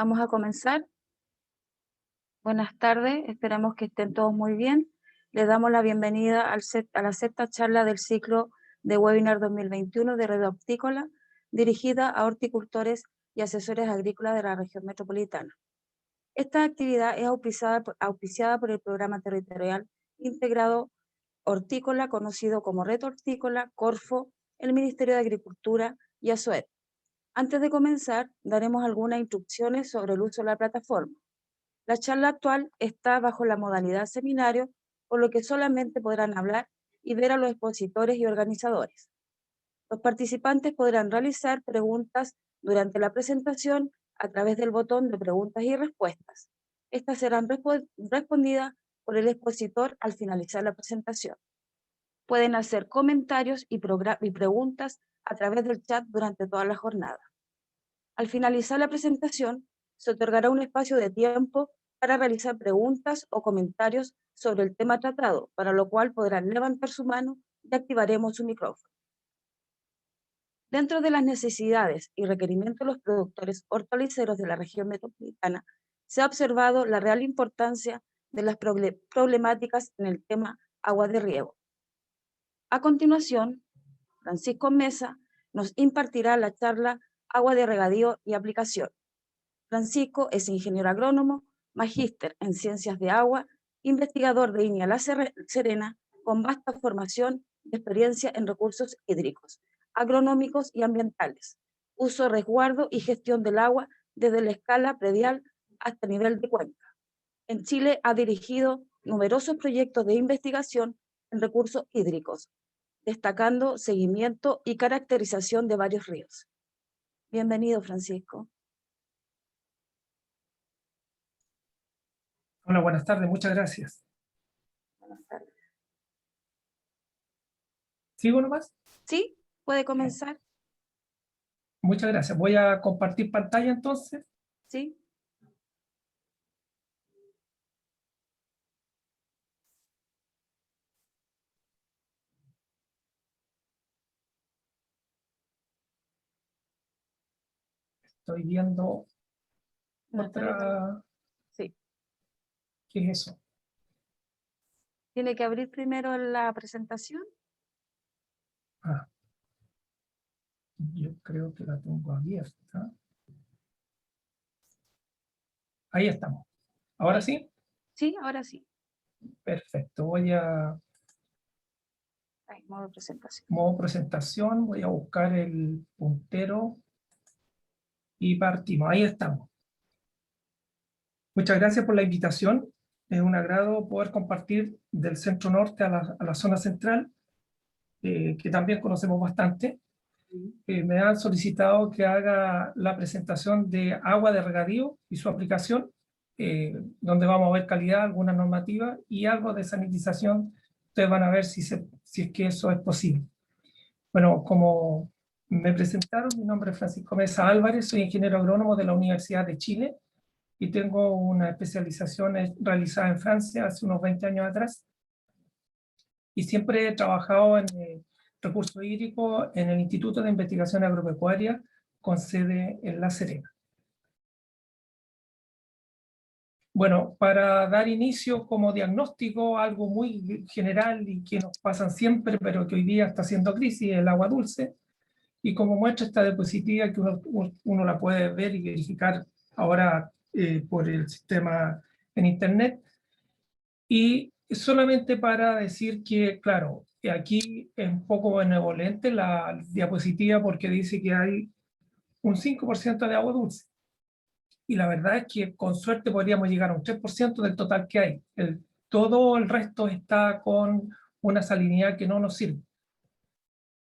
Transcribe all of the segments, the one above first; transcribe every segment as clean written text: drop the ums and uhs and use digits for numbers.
Vamos a comenzar. Buenas tardes, esperamos que estén todos muy bien. Les damos la bienvenida a la sexta charla del ciclo de webinar 2021 de Red Hortícola, dirigida a horticultores y asesores agrícolas de la región metropolitana. Esta actividad es auspiciada por el Programa Territorial Integrado Hortícola, conocido como Red Hortícola, Corfo, el Ministerio de Agricultura y ASOEP. Antes de comenzar, daremos algunas instrucciones sobre el uso de la plataforma. La charla actual está bajo la modalidad seminario, por lo que solamente podrán hablar y ver a los expositores y organizadores. Los participantes podrán realizar preguntas durante la presentación a través del botón de preguntas y respuestas. Estas serán respondidas por el expositor al finalizar la presentación. Pueden hacer comentarios y preguntas a través del chat durante toda la jornada. Al finalizar la presentación, se otorgará un espacio de tiempo para realizar preguntas o comentarios sobre el tema tratado, para lo cual podrán levantar su mano y activaremos su micrófono. Dentro de las necesidades y requerimientos de los productores hortaliceros de la región metropolitana, se ha observado la real importancia de las problemáticas en el tema agua de riego. A continuación, Francisco Mesa nos impartirá la charla Agua de regadío y aplicación. Francisco es ingeniero agrónomo, magíster en ciencias de agua, investigador de INIA La Serena, con vasta formación y experiencia en recursos hídricos, agronómicos y ambientales, uso, resguardo y gestión del agua desde la escala predial hasta nivel de cuenca. En Chile ha dirigido numerosos proyectos de investigación en recursos hídricos, destacando seguimiento y caracterización de varios ríos. Bienvenido, Francisco. Hola, buenas tardes, muchas gracias. Buenas tardes. ¿Sigo nomás? Sí, puede comenzar. Muchas gracias. Voy a compartir pantalla entonces. Sí. Estoy viendo No, otra... Sí. ¿Qué es eso? Tiene que abrir primero la presentación. Ah, yo creo que la tengo abierta. Ahí estamos. ¿Ahora sí? Sí, ahora sí. Perfecto. Voy a... Ahí, modo presentación. Modo presentación. Voy a buscar el puntero. Y partimos. Ahí estamos. Muchas gracias por la invitación. Es un agrado poder compartir del centro norte a la zona central, que también conocemos bastante. Me han solicitado que haga la presentación de agua de regadío y su aplicación, donde vamos a ver calidad, alguna normativa y algo de sanitización. Ustedes van a ver si es que eso es posible. Bueno, como me presentaron, mi nombre es Francisco Mesa Álvarez, soy ingeniero agrónomo de la Universidad de Chile y tengo una especialización realizada en Francia hace unos 20 años atrás. Y siempre he trabajado en recursos hídricos en el Instituto de Investigación Agropecuaria con sede en La Serena. Bueno, para dar inicio como diagnóstico, algo muy general y que nos pasan siempre, pero que hoy día está haciendo crisis, el agua dulce. Y como muestra esta diapositiva que uno la puede ver y verificar ahora por el sistema en internet. Y solamente para decir que, claro, aquí es un poco benevolente la diapositiva porque dice que hay un 5% de agua dulce. Y la verdad es que con suerte podríamos llegar a un 3% del total que hay. Todo el resto está con una salinidad que no nos sirve.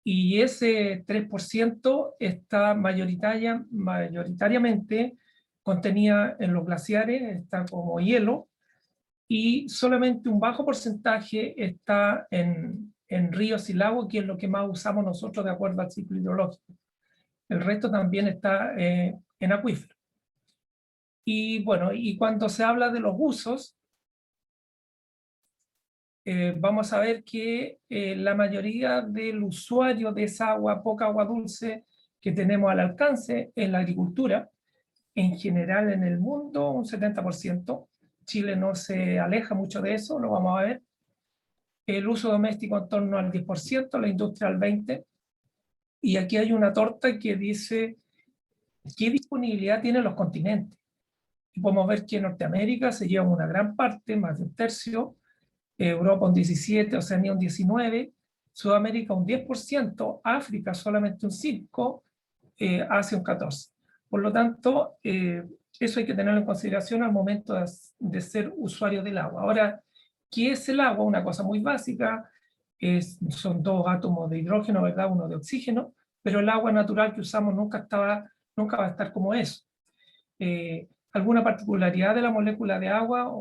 Y ese 3% está mayoritariamente contenida en los glaciares, está como hielo, y solamente un bajo porcentaje está en ríos y lagos, que es lo que más usamos nosotros de acuerdo al ciclo hidrológico. El resto también está en acuífero. Y bueno, y cuando se habla de los usos, vamos a ver que la mayoría del usuario de esa agua, poca agua dulce que tenemos al alcance, es la agricultura, en general en el mundo un 70%. Chile no se aleja mucho de eso, lo vamos a ver. El uso doméstico en torno al 10%, la industria al 20%. Y aquí hay una torta que dice qué disponibilidad tienen los continentes. Y podemos ver que Norteamérica se lleva una gran parte, más de un tercio, Europa un 17%, Oceanía un 19%, Sudamérica un 10%, África solamente un 5%, Asia un 14%. Por lo tanto, eso hay que tenerlo en consideración al momento de ser usuario del agua. Ahora, ¿qué es el agua? Una cosa muy básica, son dos átomos de hidrógeno, ¿verdad? Uno de oxígeno, pero el agua natural que usamos nunca va a estar como eso. Alguna particularidad de la molécula de agua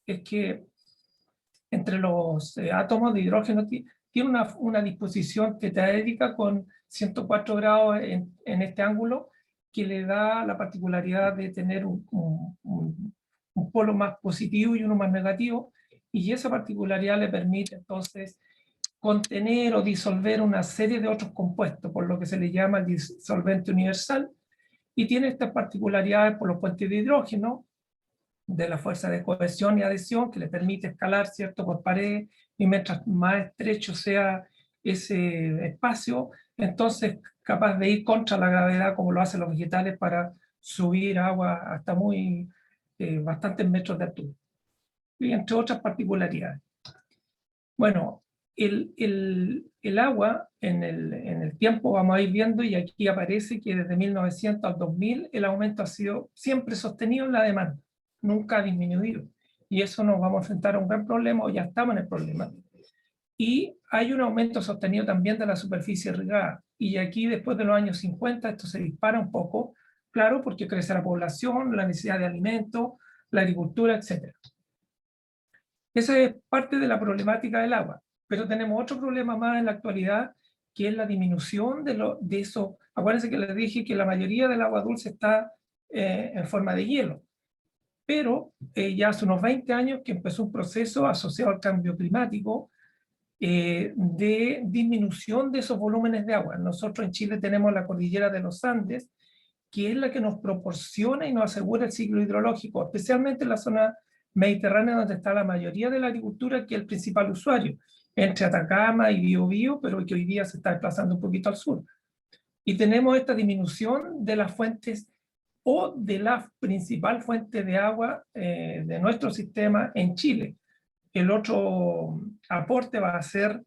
es que entre los átomos de hidrógeno tiene una disposición tetraédrica con 104 grados en este ángulo, que le da la particularidad de tener un polo más positivo y uno más negativo, y esa particularidad le permite entonces contener o disolver una serie de otros compuestos, por lo que se le llama el disolvente universal, y tiene estas particularidades por los puentes de hidrógeno, de la fuerza de cohesión y adhesión, que le permite escalar, ¿cierto?, por pared, y mientras más estrecho sea ese espacio, entonces capaz de ir contra la gravedad, como lo hacen los vegetales, para subir agua hasta bastantes metros de altura, y entre otras particularidades. Bueno, el agua en el tiempo vamos a ir viendo, y aquí aparece que desde 1900 al 2000 el aumento ha sido siempre sostenido en la demanda, nunca ha disminuido, y eso nos vamos a enfrentar a un gran problema, o ya estamos en el problema. Y hay un aumento sostenido también de la superficie irrigada, y aquí después de los años 50 esto se dispara un poco, claro, porque crece la población, la necesidad de alimentos, la agricultura, etc. Esa es parte de la problemática del agua, pero tenemos otro problema más en la actualidad, que es la disminución de eso. Acuérdense que les dije que la mayoría del agua dulce está en forma de hielo, pero ya hace unos 20 años que empezó un proceso asociado al cambio climático, de disminución de esos volúmenes de agua. Nosotros en Chile tenemos la cordillera de los Andes, que es la que nos proporciona y nos asegura el ciclo hidrológico, especialmente en la zona mediterránea, donde está la mayoría de la agricultura, que es el principal usuario, entre Atacama y Biobío, pero que hoy día se está desplazando un poquito al sur. Y tenemos esta disminución de las fuentes, o de la principal fuente de agua de nuestro sistema en Chile. El otro aporte va a ser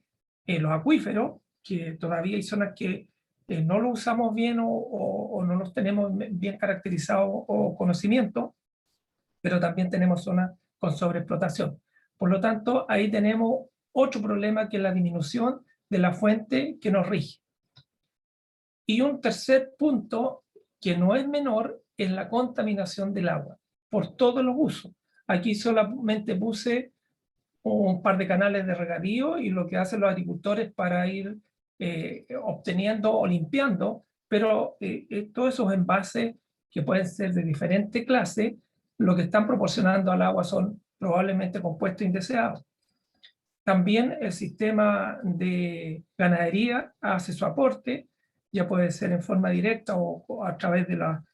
los acuíferos, que todavía hay zonas que no lo usamos bien, o no los tenemos bien caracterizados o conocimiento, pero también tenemos zonas con sobreexplotación. Por lo tanto, ahí tenemos otro problema, que es la disminución de la fuente que nos rige. Y un tercer punto, que no es menor, es la contaminación del agua, por todos los usos. Aquí solamente puse un par de canales de regadío y lo que hacen los agricultores para ir obteniendo o limpiando, pero todos esos envases, que pueden ser de diferente clase, lo que están proporcionando al agua son probablemente compuestos indeseados. También el sistema de ganadería hace su aporte, ya puede ser en forma directa o a través de la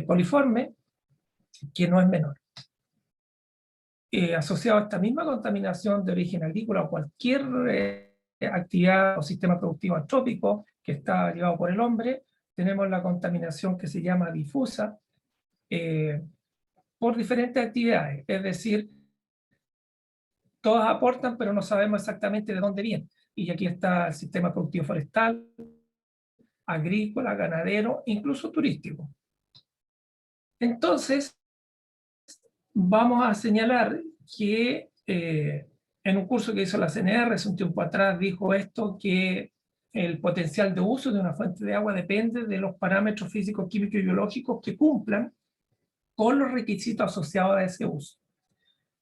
coliforme, que no es menor. Asociado a esta misma contaminación de origen agrícola, o cualquier actividad o sistema productivo antrópico que está llevado por el hombre, tenemos la contaminación que se llama difusa, por diferentes actividades, es decir, todas aportan, pero no sabemos exactamente de dónde vienen. Y aquí está el sistema productivo forestal, agrícola, ganadero, incluso turístico. Entonces, vamos a señalar que en un curso que hizo la CNR hace un tiempo atrás, dijo esto, que el potencial de uso de una fuente de agua depende de los parámetros físicos, químicos y biológicos que cumplan con los requisitos asociados a ese uso.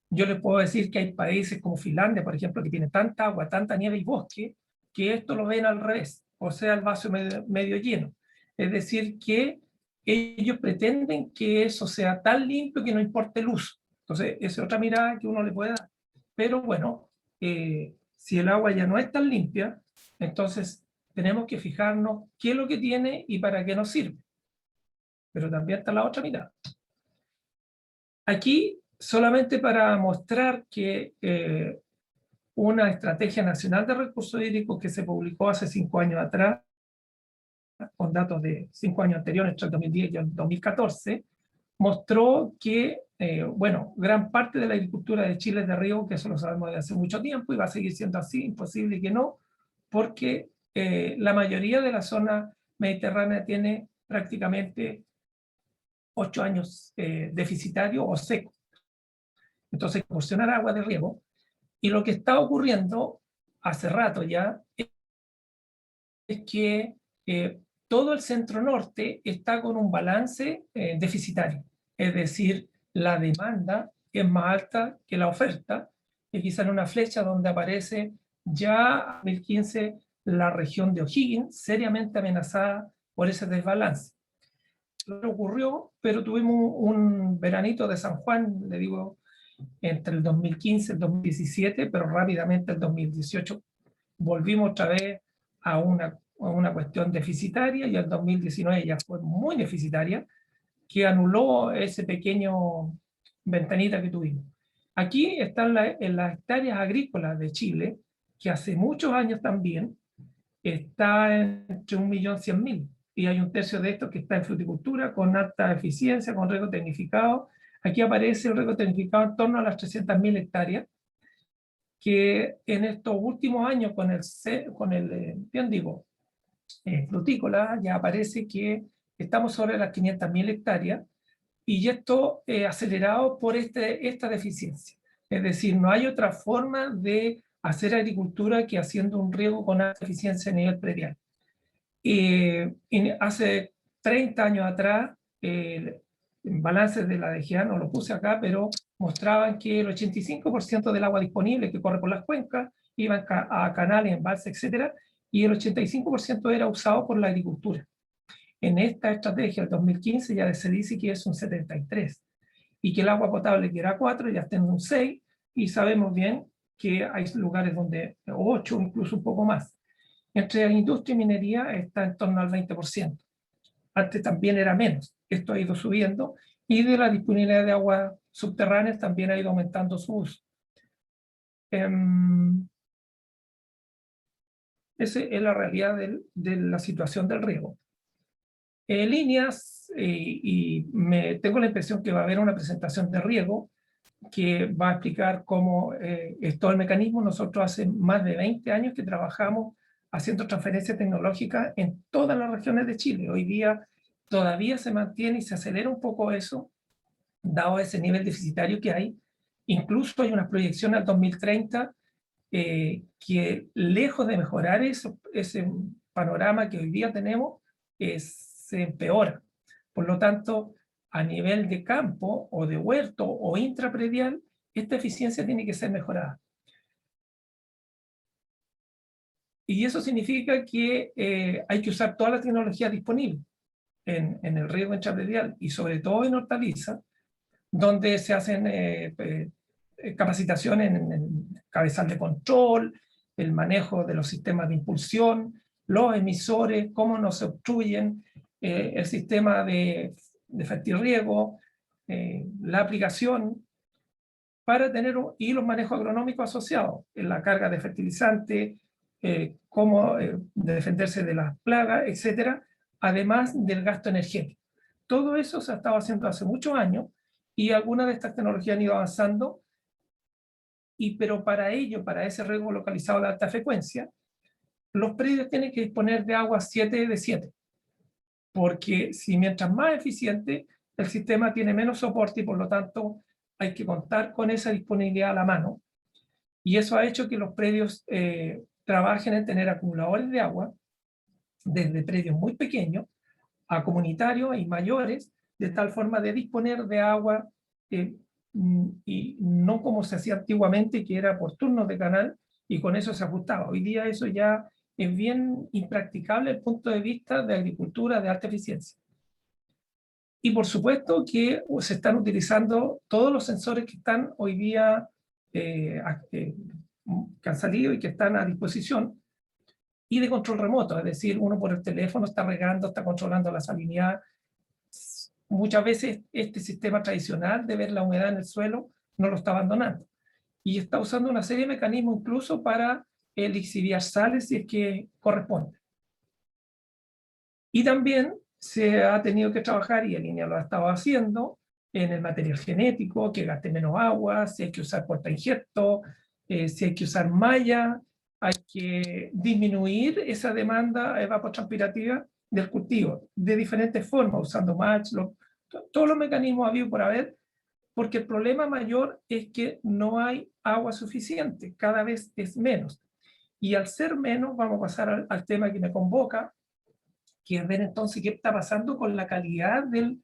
Yo les puedo decir que hay países como Finlandia, por ejemplo, que tiene tanta agua, tanta nieve y bosque, que esto lo ven al revés, o sea, el vaso medio lleno. Es decir, que ellos pretenden que eso sea tan limpio que no importe el uso. Entonces, esa es otra mirada que uno le puede dar. Pero bueno, si el agua ya no es tan limpia, entonces tenemos que fijarnos qué es lo que tiene y para qué nos sirve. pero también está la otra mitad. Aquí, solamente para mostrar que una estrategia nacional de recursos hídricos que se publicó hace 5 años atrás, con datos de 5 años anteriores, entre el 2010 y el 2014, mostró que, bueno, gran parte de la agricultura de Chile es de riego, que eso lo sabemos desde hace mucho tiempo y va a seguir siendo así, imposible que no, porque la mayoría de la zona mediterránea tiene prácticamente 8 años deficitario o seco. Entonces, proporcionar agua de riego. Y lo que está ocurriendo hace rato ya es que todo el centro norte está con un balance deficitario. Es decir, la demanda es más alta que la oferta. Y aquí sale una flecha donde aparece ya en 2015 la región de O'Higgins seriamente amenazada por ese desbalance. Lo ocurrió, pero tuvimos un veranito de San Juan, le digo, entre el 2015 y el 2017, pero rápidamente el 2018 volvimos otra vez a una cuestión deficitaria, y el 2019 ya fue muy deficitaria, que anuló ese pequeño ventanita que tuvimos. Aquí están en las hectáreas agrícolas de Chile, que hace muchos años también está entre 1.100.000, y hay un tercio de esto que está en fruticultura, con alta eficiencia, con riego tecnificado. Aquí aparece el riego tecnificado en torno a las 300.000 hectáreas, que en estos últimos años bien digo, frutícola, ya aparece que estamos sobre las 500.000 hectáreas, y esto acelerado por esta deficiencia. Es decir, no hay otra forma de hacer agricultura que haciendo un riego con alta eficiencia a nivel predial. Hace 30 años atrás, balances de la DGA, no lo puse acá, pero mostraban que el 85% del agua disponible que corre por las cuencas iba a canales, embalses, etcétera, y el 85% era usado por la agricultura. En esta estrategia del 2015 ya se dice que es un 73%, y que el agua potable, que era 4, ya está en un 6, y sabemos bien que hay lugares donde 8, incluso un poco más. Entre la industria y minería está en torno al 20%. Antes también era menos, esto ha ido subiendo, y de la disponibilidad de aguas subterráneas también ha ido aumentando su uso. Esa es la realidad de la situación del riego. Líneas, y tengo la impresión que va a haber una presentación de riego que va a explicar cómo es todo el mecanismo. Nosotros hace más de 20 años que trabajamos haciendo transferencia tecnológica en todas las regiones de Chile. Hoy día todavía se mantiene y se acelera un poco eso, dado ese nivel deficitario que hay. Incluso hay una proyección al 2030 que, lejos de mejorar ese panorama que hoy día tenemos, se empeora. Por lo tanto, a nivel de campo o de huerto o intrapredial, esta eficiencia tiene que ser mejorada. Y eso significa que hay que usar toda la tecnología disponible en el riego intrapredial, y sobre todo en hortalizas, donde se hacen capacitaciones en cabezal de control, el manejo de los sistemas de impulsión, los emisores, cómo no se obstruyen, el sistema de fertirriego, la aplicación, para tener y los manejos agronómicos asociados, en la carga de fertilizante, cómo defenderse de las plagas, etcétera, además del gasto energético. Todo eso se ha estado haciendo hace muchos años, y algunas de estas tecnologías han ido avanzando, pero para ello, para ese riego localizado de alta frecuencia, los predios tienen que disponer de agua 7 de 7, porque si mientras más eficiente, el sistema tiene menos soporte, y por lo tanto hay que contar con esa disponibilidad a la mano, y eso ha hecho que los predios trabajen en tener acumuladores de agua, desde predios muy pequeños a comunitarios y mayores, de tal forma de disponer de agua, y no como se hacía antiguamente, que era por turnos de canal, y con eso se ajustaba. Hoy día eso ya es bien impracticable desde el punto de vista de agricultura de alta eficiencia. Y por supuesto que se están utilizando todos los sensores que están hoy día, que han salido y que están a disposición, y de control remoto, es decir, uno por el teléfono está regando, está controlando la salinidad, muchas veces este sistema tradicional de ver la humedad en el suelo no lo está abandonando. Y está usando una serie de mecanismos incluso para lixiviar sales si es que corresponde. Y también se ha tenido que trabajar, y el INEA lo ha estado haciendo, en el material genético, que gaste menos agua, si hay que usar portainjerto, si hay que usar malla, hay que disminuir esa demanda evapotranspirativa del cultivo, de diferentes formas, usando mulch, todos los mecanismos habidos por haber, porque el problema mayor es que no hay agua suficiente, cada vez es menos. Y al ser menos, vamos a pasar al tema que me convoca, que es ver entonces qué está pasando con la calidad del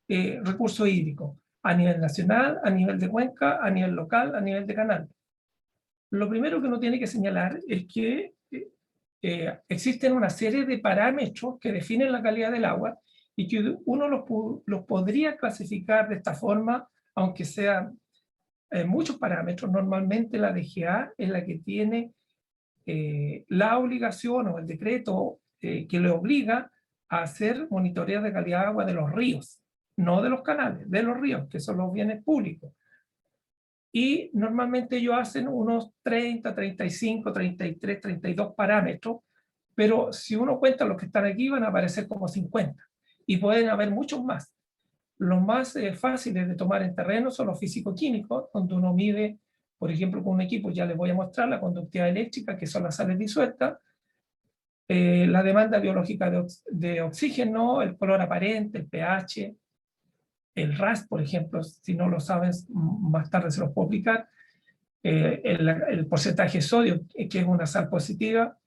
recurso hídrico, a nivel nacional, a nivel de cuenca, a nivel local, a nivel de canal. Lo primero que uno tiene que señalar es que existen una serie de parámetros que definen la calidad del agua y que uno los podría clasificar de esta forma, aunque sean muchos parámetros. Normalmente la DGA es la que tiene la obligación o el decreto que le obliga a hacer monitoreo de calidad de agua de los ríos, no de los canales, de los ríos, que son los bienes públicos. Y normalmente ellos hacen unos 30, 35, 33, 32 parámetros, pero si uno cuenta los que están aquí van a aparecer como 50, y pueden haber muchos más. Los más fáciles de tomar en terreno son los físico-químicos, donde uno mide, por ejemplo, con un equipo, ya les voy a mostrar la conductividad eléctrica, que son las sales disueltas, la demanda biológica de oxígeno, el color aparente, el pH, el RAS, por ejemplo, si no lo sabes, más tarde se los puedo explicar, el porcentaje de sodio, que es una sal positiva,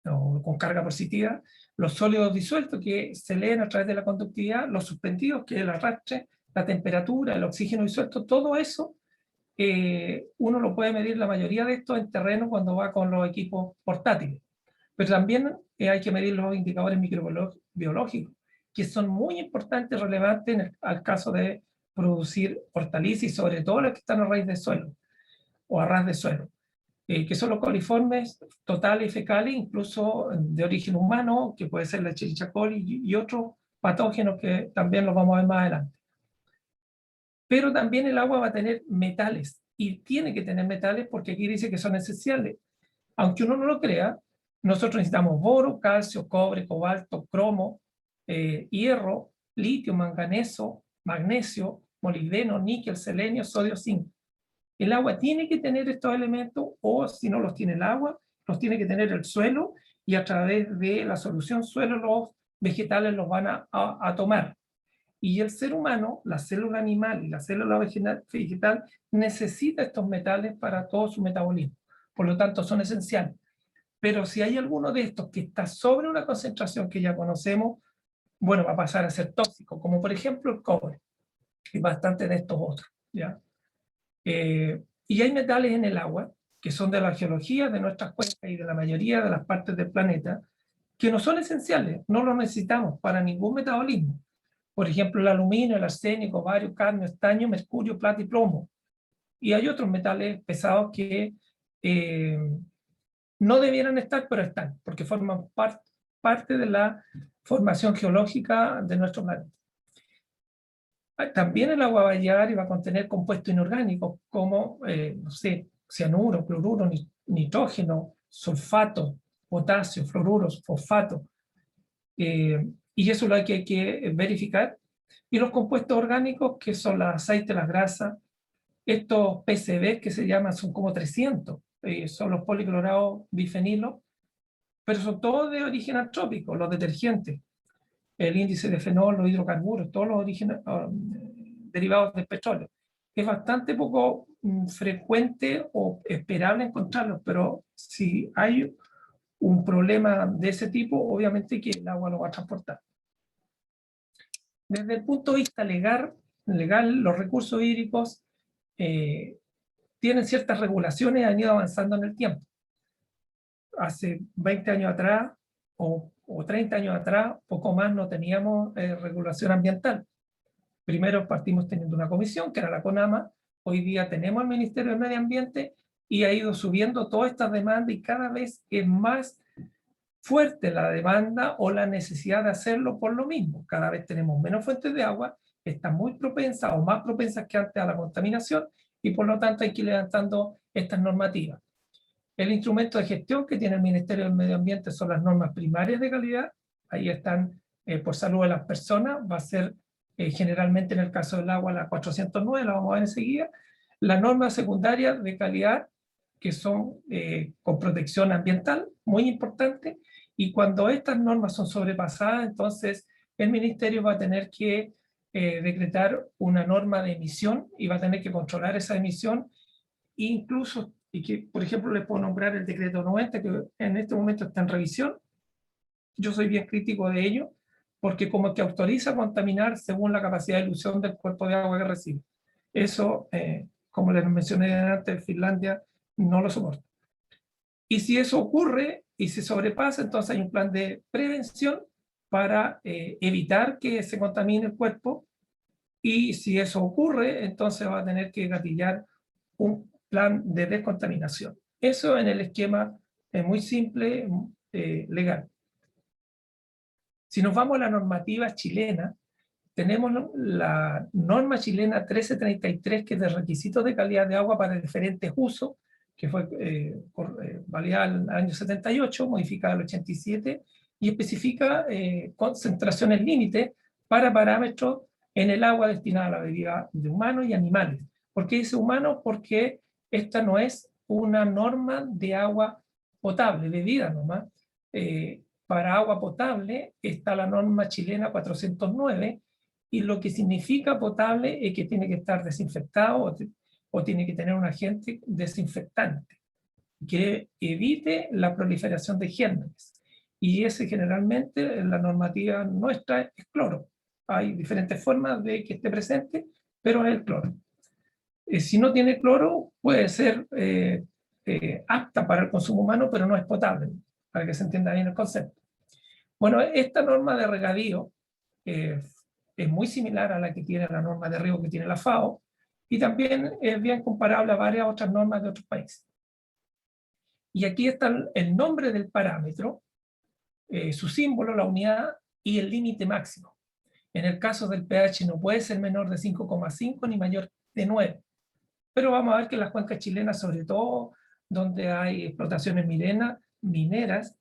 o con carga positiva, los sólidos disueltos que se leen a través de la conductividad, los suspendidos, que es el arrastre, la temperatura, el oxígeno disuelto, todo eso, uno lo puede medir la mayoría de esto en terreno cuando va con los equipos portátiles. Pero también hay que medir los indicadores microbiológicos, que son muy importantes y relevantes al caso de producir hortalizas y sobre todo los que están a raíz de suelo o a ras de suelo, que son los coliformes totales y fecales, incluso de origen humano, que puede ser la Escherichia coli y otros patógenos que también los vamos a ver más adelante. Pero también el agua va a tener metales, y tiene que tener metales porque aquí dice que son esenciales. Aunque uno no lo crea, nosotros necesitamos boro, calcio, cobre, cobalto, cromo, hierro, litio, manganeso, magnesio, molibdeno, níquel, selenio, sodio, zinc. El agua tiene que tener estos elementos, o si no los tiene el agua, los tiene que tener el suelo, y a través de la solución suelo los vegetales los van a tomar. Y el ser humano, la célula animal y la célula vegetal, necesita estos metales para todo su metabolismo. Por lo tanto, son esenciales. Pero si hay alguno de estos que está sobre una concentración que ya conocemos, bueno, va a pasar a ser tóxico, como por ejemplo el cobre, y bastante de estos otros, ¿ya? Y hay metales en el agua, que son de la geología de nuestras cuencas y de la mayoría de las partes del planeta, que no son esenciales, no los necesitamos para ningún metabolismo. Por ejemplo, el aluminio, el arsénico, bario, cadmio, estaño, mercurio, plata y plomo. Y hay otros metales pesados que no debieran estar, pero están, porque forman parte de la formación geológica de nuestro planeta. También el agua va a llegar y va a contener compuestos inorgánicos como, no sé, cianuro, cloruro, nitrógeno, sulfato, potasio, fluoruros, fosfato. Y eso es lo que hay que verificar. Y los compuestos orgánicos, que son los aceites, las grasas, estos PCB que se llaman, son como 300, son los policlorados bifenilos, pero son todos de origen antrópico, los detergentes, el índice de fenol, los hidrocarburos, todos los orígenes derivados del petróleo. Es bastante poco frecuente o esperable encontrarlos, pero si hay un problema de ese tipo, obviamente que el agua lo va a transportar. Desde el punto de vista legal los recursos hídricos tienen ciertas regulaciones y han ido avanzando en el tiempo. Hace 20 años atrás o 30 años atrás, poco más, no teníamos regulación ambiental. Primero partimos teniendo una comisión, que era la CONAMA. Hoy día tenemos el Ministerio del Medio Ambiente, y ha ido subiendo todas estas demandas, y cada vez es más fuerte la demanda o la necesidad de hacerlo por lo mismo. Cada vez tenemos menos fuentes de agua, están muy propensas o más propensas que antes a la contaminación, y por lo tanto hay que ir levantando estas normativas. El instrumento de gestión que tiene el Ministerio del Medio Ambiente son las normas primarias de calidad. Ahí están por salud de las personas, va a ser generalmente en el caso del agua la 409, la vamos a ver enseguida. Las normas secundarias de calidad, que son con protección ambiental, muy importante, y cuando estas normas son sobrepasadas, entonces el Ministerio va a tener que decretar una norma de emisión y va a tener que controlar esa emisión, incluso, y que por ejemplo les puedo nombrar el decreto 90, que en este momento está en revisión. Yo soy bien crítico de ello, porque como que autoriza contaminar según la capacidad de dilución del cuerpo de agua que recibe. Eso, como les mencioné antes, Finlandia no lo soporta. Y si eso ocurre y se sobrepasa, entonces hay un plan de prevención para evitar que se contamine el cuerpo, y si eso ocurre, entonces va a tener que gatillar un plan de descontaminación. Eso en el esquema muy simple, legal. Si nos vamos a la normativa chilena, tenemos la norma chilena 1333, que es de requisitos de calidad de agua para diferentes usos, que fue validada en el año 78, modificada en el 87, y especifica concentraciones límite para parámetros en el agua destinada a la bebida de humanos y animales. ¿Por qué dice humanos? Porque esta no es una norma de agua potable, bebida nomás. Para agua potable está la norma chilena 409, y lo que significa potable es que tiene que estar desinfectado o tiene que tener un agente desinfectante que evite la proliferación de gérmenes. Y ese generalmente en la normativa nuestra es cloro. Hay diferentes formas de que esté presente, pero es el cloro. Si no tiene cloro, puede ser apta para el consumo humano, pero no es potable, para que se entienda bien el concepto. Bueno, esta norma de regadío es muy similar a la que tiene la norma de riego que tiene la FAO, y también es bien comparable a varias otras normas de otros países. Y aquí está el nombre del parámetro, su símbolo, la unidad y el límite máximo. En el caso del pH no puede ser menor de 5,5 ni mayor de 9. Pero vamos a ver que en las cuencas chilenas, sobre todo donde hay explotaciones mineras,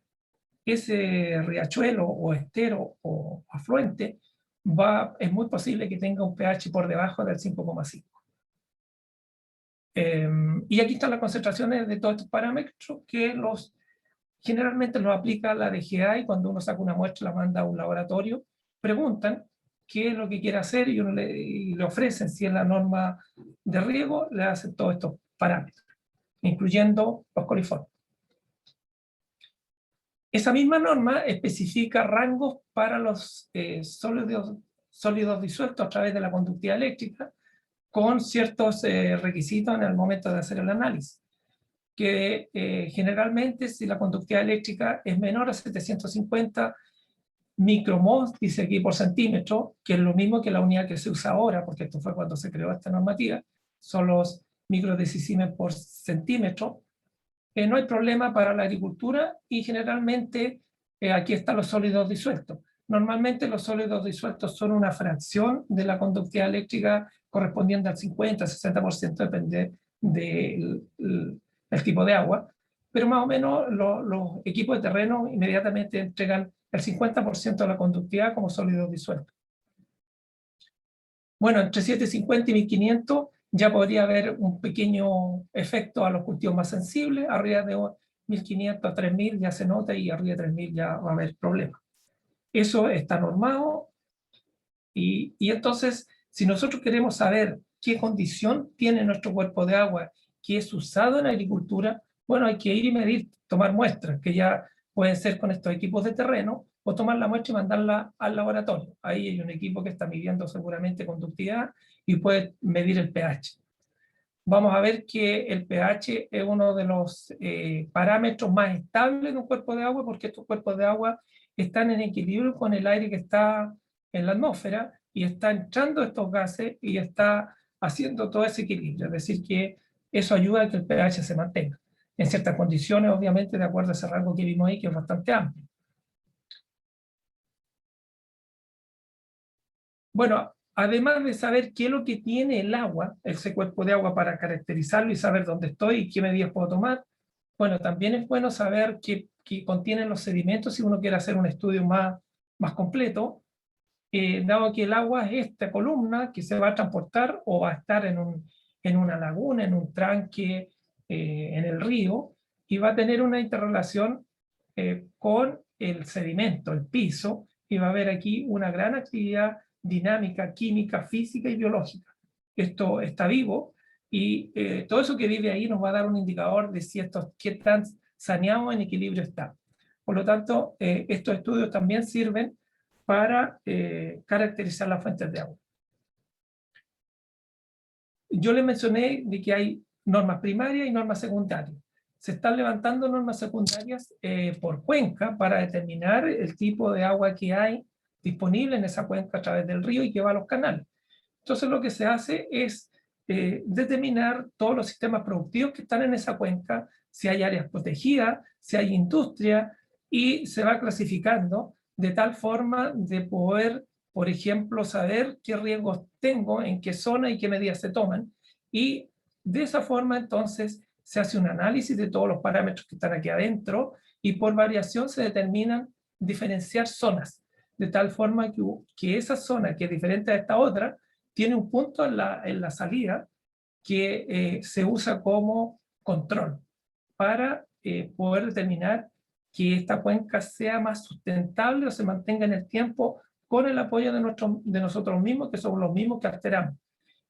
ese riachuelo o estero o afluente es muy posible que tenga un pH por debajo del 5,5. Y aquí están las concentraciones de todos estos parámetros que generalmente los aplica la DGA, y cuando uno saca una muestra la manda a un laboratorio, preguntan qué es lo que quiere hacer y le ofrecen, si es la norma de riego, le hacen todos estos parámetros, incluyendo los coliformes. Esa misma norma especifica rangos para los sólidos disueltos a través de la conductividad eléctrica, con ciertos requisitos en el momento de hacer el análisis, que generalmente si la conductividad eléctrica es menor a 750 micromol, dice aquí, por centímetro, que es lo mismo que la unidad que se usa ahora, porque esto fue cuando se creó esta normativa, son los microdecisimes por centímetro. No hay problema para la agricultura, y generalmente aquí están los sólidos disueltos. Normalmente los sólidos disueltos son una fracción de la conductividad eléctrica correspondiente al 50-60%, depende del tipo de agua, pero más o menos los equipos de terreno inmediatamente entregan el 50% de la conductividad como sólidos disueltos. Bueno, entre 750 y 1500 ya podría haber un pequeño efecto a los cultivos más sensibles. Arriba de 1500 a 3000 ya se nota, y arriba de 3000 ya va a haber problemas. Eso está normado, y entonces, si nosotros queremos saber qué condición tiene nuestro cuerpo de agua que es usado en la agricultura, bueno, hay que ir y medir, tomar muestras, que ya pueden ser con estos equipos de terreno, o tomar la muestra y mandarla al laboratorio. Ahí hay un equipo que está midiendo seguramente conductividad y puede medir el pH. Vamos a ver que el pH es uno de los parámetros más estables de un cuerpo de agua, porque estos cuerpos de agua están en equilibrio con el aire que está en la atmósfera, y está entrando estos gases y está haciendo todo ese equilibrio. Es decir, que eso ayuda a que el pH se mantenga en ciertas condiciones, obviamente de acuerdo a ese rango que vimos ahí, que es bastante amplio. Bueno, además de saber qué es lo que tiene el agua, ese cuerpo de agua, para caracterizarlo y saber dónde estoy y qué medidas puedo tomar, bueno, también es bueno saber qué contienen los sedimentos si uno quiere hacer un estudio más completo, dado que el agua es esta columna que se va a transportar o va a estar en una laguna, en un tranque, en el río, y va a tener una interrelación con el sedimento, el piso, y va a haber aquí una gran actividad dinámica, química, física y biológica. Esto está vivo, y todo eso que vive ahí nos va a dar un indicador de si qué tan saneado o en equilibrio está. Por lo tanto, estos estudios también sirven para caracterizar las fuentes de agua. Yo les mencioné de que hay normas primarias y normas secundarias. Se están levantando normas secundarias por cuenca para determinar el tipo de agua que hay disponible en esa cuenca a través del río y que va a los canales. Entonces lo que se hace es determinar todos los sistemas productivos que están en esa cuenca, si hay áreas protegidas, si hay industria, y se va clasificando de tal forma de poder, por ejemplo, saber qué riesgos tengo, en qué zona y qué medidas se toman, y de esa forma entonces se hace un análisis de todos los parámetros que están aquí adentro, y por variación se determinan diferenciar zonas, de tal forma que esa zona, que es diferente a esta otra, tiene un punto en la salida que se usa como control para poder determinar que esta cuenca sea más sustentable o se mantenga en el tiempo con el apoyo de nosotros mismos, que somos los mismos que alteramos.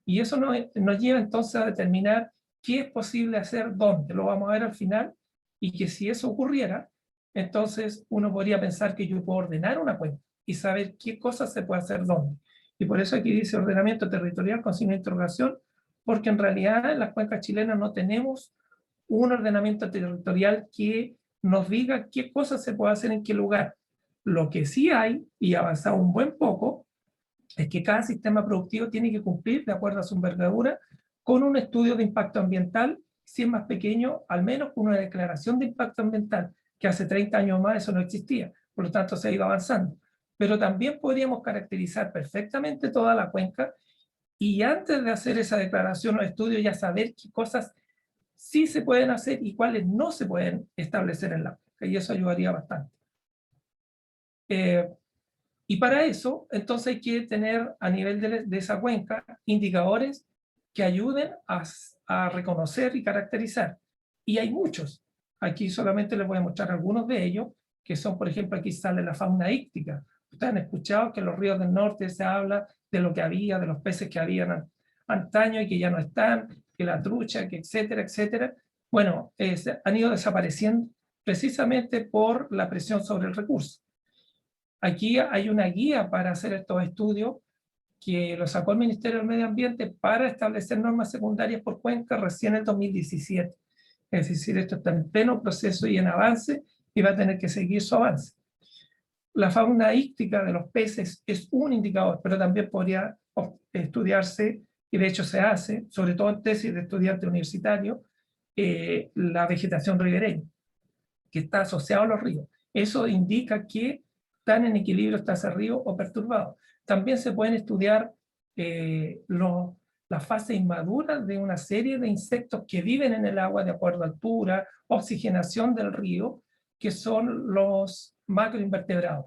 Y eso nos lleva entonces a determinar qué es posible hacer dónde, lo vamos a ver al final, y que si eso ocurriera, entonces uno podría pensar que yo puedo ordenar una cuenca y saber qué cosas se puede hacer dónde. Y por eso aquí dice ordenamiento territorial con signo de interrogación, porque en realidad en las cuencas chilenas no tenemos un ordenamiento territorial que nos diga qué cosas se puede hacer en qué lugar. Lo que sí hay, y ha avanzado un buen poco, es que cada sistema productivo tiene que cumplir, de acuerdo a su envergadura, con un estudio de impacto ambiental, si es más pequeño, al menos con una declaración de impacto ambiental, que hace 30 años más eso no existía, por lo tanto se ha ido avanzando. Pero también podríamos caracterizar perfectamente toda la cuenca, y antes de hacer esa declaración o estudio ya saber qué cosas sí se pueden hacer y cuáles no se pueden establecer en la cuenca, y eso ayudaría bastante. Y para eso, entonces hay que tener a nivel de esa cuenca indicadores que ayuden a reconocer y caracterizar. Y hay muchos. Aquí solamente les voy a mostrar algunos de ellos, que son, por ejemplo, aquí sale la fauna íctica. Ustedes han escuchado que en los ríos del norte se habla de lo que había, de los peces que habían antaño y que ya no están, que la trucha, que etcétera, etcétera. Bueno, han ido desapareciendo precisamente por la presión sobre el recurso. Aquí hay una guía para hacer estos estudios que lo sacó el Ministerio del Medio Ambiente para establecer normas secundarias por cuenca recién en el 2017. Es decir, esto está en pleno proceso y en avance, y va a tener que seguir su avance. La fauna íctica de los peces es un indicador, pero también podría estudiarse, y de hecho se hace, sobre todo en tesis de estudiante universitario, la vegetación ribereña, que está asociada a los ríos. Eso indica que están en equilibrio está ese río o perturbado. También se pueden estudiar las fases inmaduras de una serie de insectos que viven en el agua de acuerdo a altura, oxigenación del río, que son los macroinvertebrados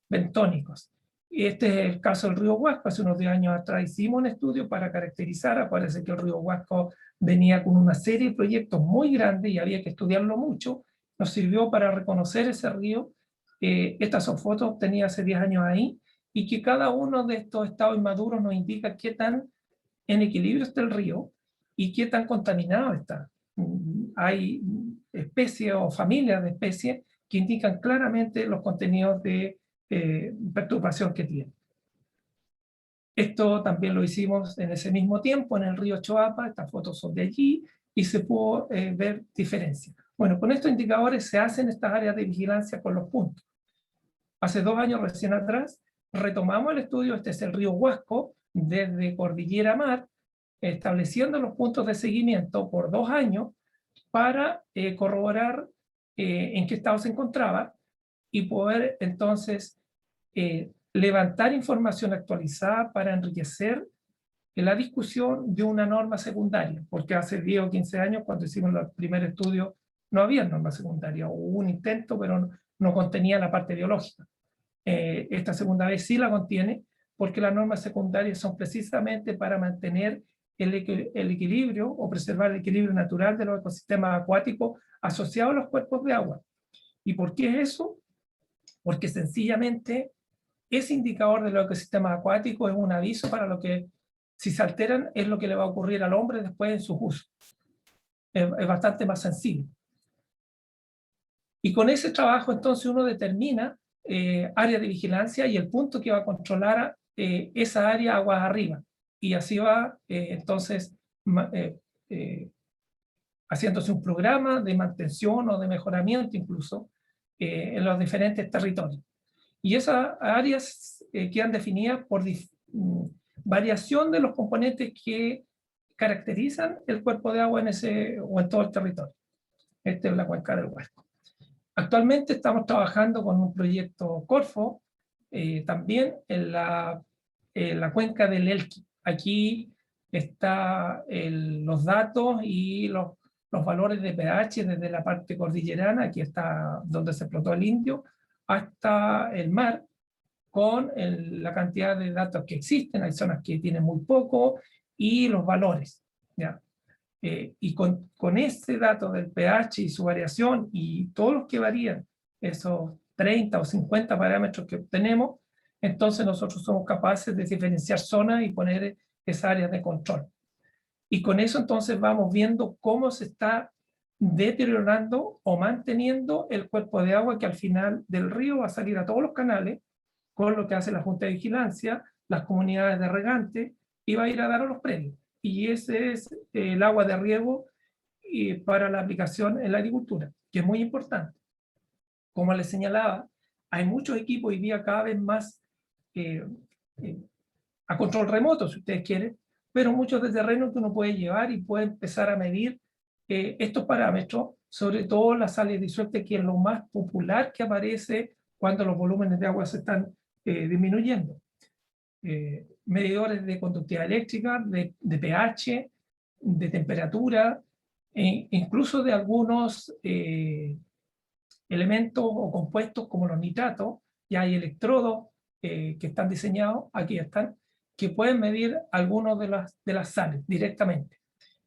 bentónicos. Este es el caso del río Huasco. Hace unos 10 años atrás hicimos un estudio para caracterizar. Parece que el río Huasco venía con una serie de proyectos muy grandes y había que estudiarlo mucho. Nos sirvió para reconocer ese río. Estas son fotos obtenidas hace 10 años ahí, y que cada uno de estos estados inmaduros nos indica qué tan en equilibrio está el río y qué tan contaminado está. Hay especies o familias de especies que indican claramente los contenidos de perturbación que tiene. Esto también lo hicimos en ese mismo tiempo en el río Choapa. Estas fotos son de allí y se pudo ver diferencias. Bueno, con estos indicadores se hacen estas áreas de vigilancia con los puntos. Hace 2 años recién atrás retomamos el estudio. Este es el río Huasco desde Cordillera a Mar, estableciendo los puntos de seguimiento por 2 años para corroborar en qué estado se encontraba y poder entonces levantar información actualizada para enriquecer la discusión de una norma secundaria, porque hace 10 o 15 años, cuando hicimos el primer estudio, no había norma secundaria, hubo un intento, pero no contenía la parte biológica. Esta segunda vez sí la contiene, porque las normas secundarias son precisamente para mantener el equilibrio o preservar el equilibrio natural de los ecosistemas acuáticos asociados a los cuerpos de agua. ¿Y por qué es eso? Porque sencillamente ese indicador de los ecosistemas acuáticos es un aviso para lo que, si se alteran, es lo que le va a ocurrir al hombre después en sus usos. Es bastante más sencillo. Y con ese trabajo entonces uno determina área de vigilancia y el punto que va a controlar esa área aguas arriba. Y así va entonces haciéndose un programa de mantención o de mejoramiento incluso en los diferentes territorios. Y esas áreas quedan definidas por variación de los componentes que caracterizan el cuerpo de agua en ese o en todo el territorio. Esta es la cuenca del Huasco. Actualmente estamos trabajando con un proyecto Corfo, también en la cuenca del Elqui. Aquí están los datos y los valores de pH desde la parte cordillerana, aquí está donde se explotó el Indio, hasta el mar, con la cantidad de datos que existen. Hay zonas que tienen muy poco, y los valores, ¿ya? Y con ese dato del pH y su variación, y todos los que varían, esos 30 o 50 parámetros que obtenemos, entonces nosotros somos capaces de diferenciar zonas y poner esas áreas de control. Y con eso entonces vamos viendo cómo se está deteriorando o manteniendo el cuerpo de agua que al final del río va a salir a todos los canales, con lo que hace la Junta de Vigilancia, las comunidades de regantes, y va a ir a dar a los predios. Y ese es el agua de riego para la aplicación en la agricultura, que es muy importante. Como les señalaba, hay muchos equipos hoy día cada vez más eh, a control remoto, si ustedes quieren, pero muchos de terreno que uno puede llevar y puede empezar a medir estos parámetros, sobre todo la sales disuelta, que es lo más popular que aparece cuando los volúmenes de agua se están disminuyendo. Medidores de conductividad eléctrica, de pH, de temperatura, incluso de algunos elementos o compuestos como los nitratos. Ya hay electrodos que están diseñados, aquí están, que pueden medir algunos de las sales directamente.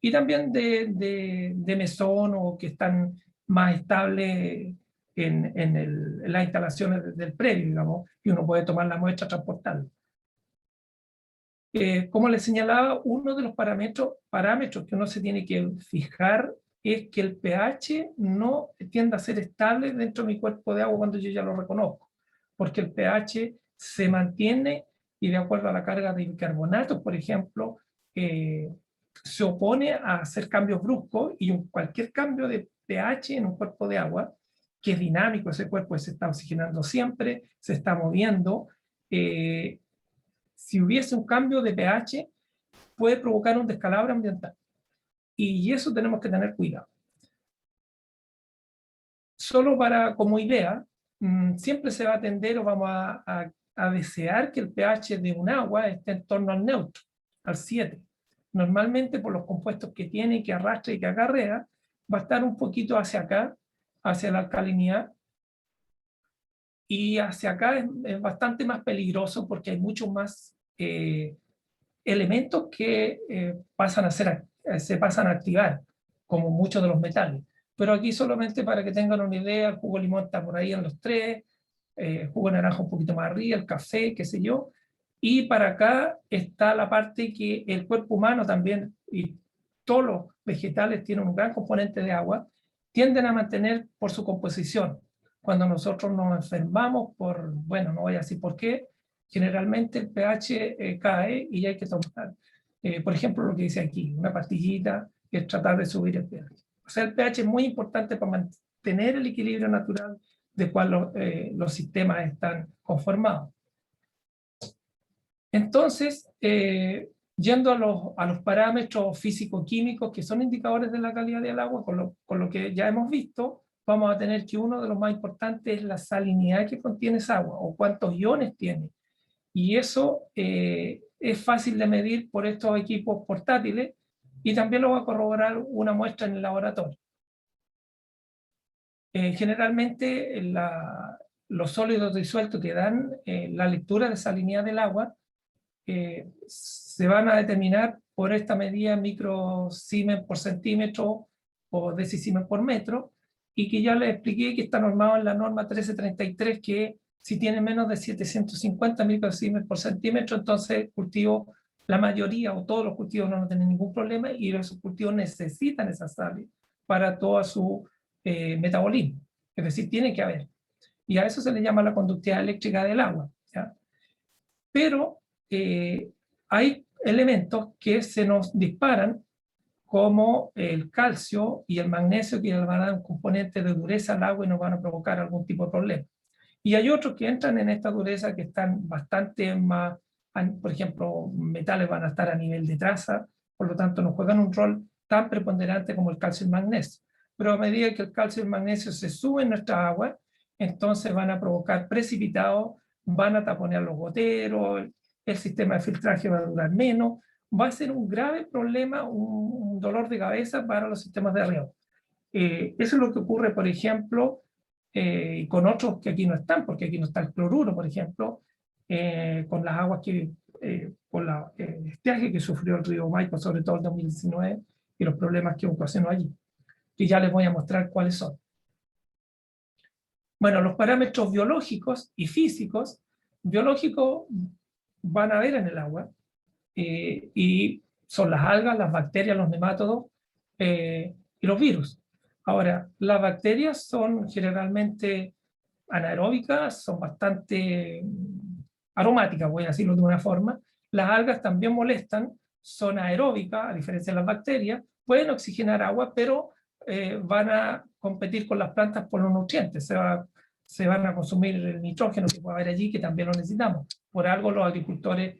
Y también de mesón, o que están más estables en las instalaciones del predio, digamos, y uno puede tomar la muestra, transportarla. Como les señalaba, uno de los parámetros que uno se tiene que fijar es que el pH no tienda a ser estable dentro de mi cuerpo de agua cuando yo ya lo reconozco, porque el pH se mantiene, y de acuerdo a la carga de bicarbonatos, por ejemplo, se opone a hacer cambios bruscos, y cualquier cambio de pH en un cuerpo de agua, que es dinámico, ese cuerpo se está oxigenando siempre, se está moviendo, si hubiese un cambio de pH, puede provocar un descalabro ambiental. Y eso tenemos que tener cuidado. Solo como idea, siempre se va a tender, o vamos a desear, que el pH de un agua esté en torno al neutro, al 7. Normalmente, por los compuestos que tiene, que arrastra y que acarrea, va a estar un poquito hacia acá, hacia la alcalinidad. Y hacia acá es bastante más peligroso, porque hay muchos más elementos que se pasan a activar, como muchos de los metales. Pero aquí, solamente para que tengan una idea, el jugo de limón está por ahí en los 3, el jugo de naranja un poquito más arriba, el café, qué sé yo. Y para acá está la parte que el cuerpo humano también, y todos los vegetales tienen un gran componente de agua, tienden a mantener por su composición. Cuando nosotros nos enfermamos bueno, no voy a decir por qué, generalmente el pH cae, y hay que tomar, por ejemplo, lo que dice aquí, una pastillita, que es tratar de subir el pH. O sea, el pH es muy importante para mantener el equilibrio natural de cual los sistemas están conformados. Entonces, yendo a los parámetros físico-químicos, que son indicadores de la calidad del agua, con lo que ya hemos visto, vamos a tener que uno de los más importantes es la salinidad que contiene esa agua, o cuántos iones tiene. Y eso es fácil de medir por estos equipos portátiles, y también lo va a corroborar una muestra en el laboratorio. Generalmente los sólidos disueltos que dan la lectura de salinidad del agua se van a determinar por esta medida microsiemens por centímetro o decisiemens por metro, y que ya les expliqué que está normado en la norma 1333, que si tiene menos de 750 microsiemens por centímetro, entonces cultivo, la mayoría o todos los cultivos no tienen ningún problema, y esos cultivos necesitan esa sal para todo su metabolismo. Es decir, tiene que haber. Y a eso se le llama la conductividad eléctrica del agua, ¿ya? Pero hay elementos que se nos disparan, como el calcio y el magnesio, que van a dar un componente de dureza al agua y nos van a provocar algún tipo de problema. Y hay otros que entran en esta dureza que están bastante más, por ejemplo, metales van a estar a nivel de traza, por lo tanto no juegan un rol tan preponderante como el calcio y el magnesio. Pero a medida que el calcio y el magnesio se suben en nuestra agua, entonces van a provocar precipitados, van a taponear los goteros, el sistema de filtraje va a durar menos, va a ser un grave problema, un dolor de cabeza para los sistemas de riego. Eso es lo que ocurre, por ejemplo, con otros que aquí no están, porque aquí no está el cloruro, por ejemplo, con las aguas con la estiaje que sufrió el río Maipo, sobre todo en 2019, y los problemas que ocasionó allí, que ya les voy a mostrar cuáles son. Bueno, los parámetros biológicos y físicos, biológicos van a haber en el agua, y son las algas, las bacterias, los nemátodos y los virus. Ahora, las bacterias son generalmente anaeróbicas, son bastante aromáticas, voy a decirlo de una forma. Las algas también molestan, son aeróbicas, a diferencia de las bacterias, pueden oxigenar agua, pero van a competir con las plantas por los nutrientes, se van a consumir el nitrógeno que puede haber allí, que también lo necesitamos. Por algo los agricultores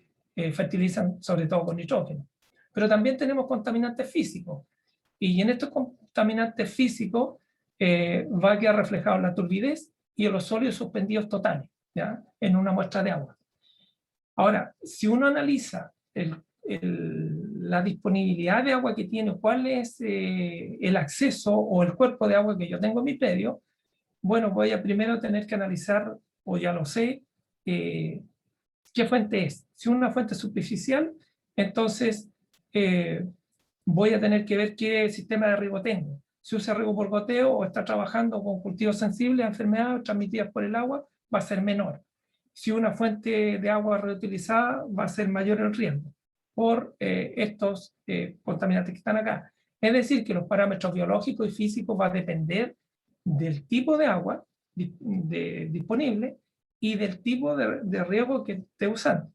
fertilizan sobre todo con nitrógeno. Pero también tenemos contaminantes físicos, y en estos contaminantes físicos va a quedar reflejado la turbidez y los sólidos suspendidos totales, ¿ya? En una muestra de agua. Ahora, si uno analiza la disponibilidad de agua que tiene, cuál es el acceso o el cuerpo de agua que yo tengo en mi predio, bueno, voy a primero tener que analizar, o ya lo sé, qué fuente es. Si una fuente superficial, entonces voy a tener que ver qué sistema de riego tengo. Si usa riego por goteo o está trabajando con cultivos sensibles a enfermedades transmitidas por el agua, va a ser menor. Si una fuente de agua reutilizada, va a ser mayor el riesgo por estos contaminantes que están acá. Es decir, que los parámetros biológicos y físicos van a depender del tipo de agua disponible y del tipo de riego que esté usando.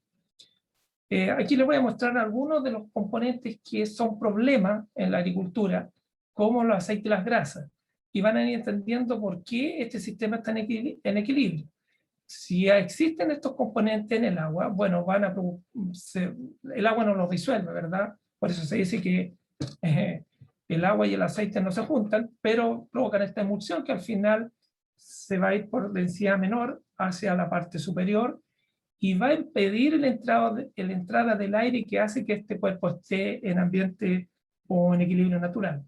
Aquí les voy a mostrar algunos de los componentes que son problemas en la agricultura, como los aceites y las grasas, y van a ir entendiendo por qué este sistema está en equilibrio. Si existen estos componentes en el agua, bueno, el agua no los disuelve, ¿verdad? Por eso se dice que el agua y el aceite no se juntan, pero provocan esta emulsión que al final se va a ir por densidad menor hacia la parte superior, y va a impedir la entrada del aire, que hace que este cuerpo esté en ambiente o en equilibrio natural.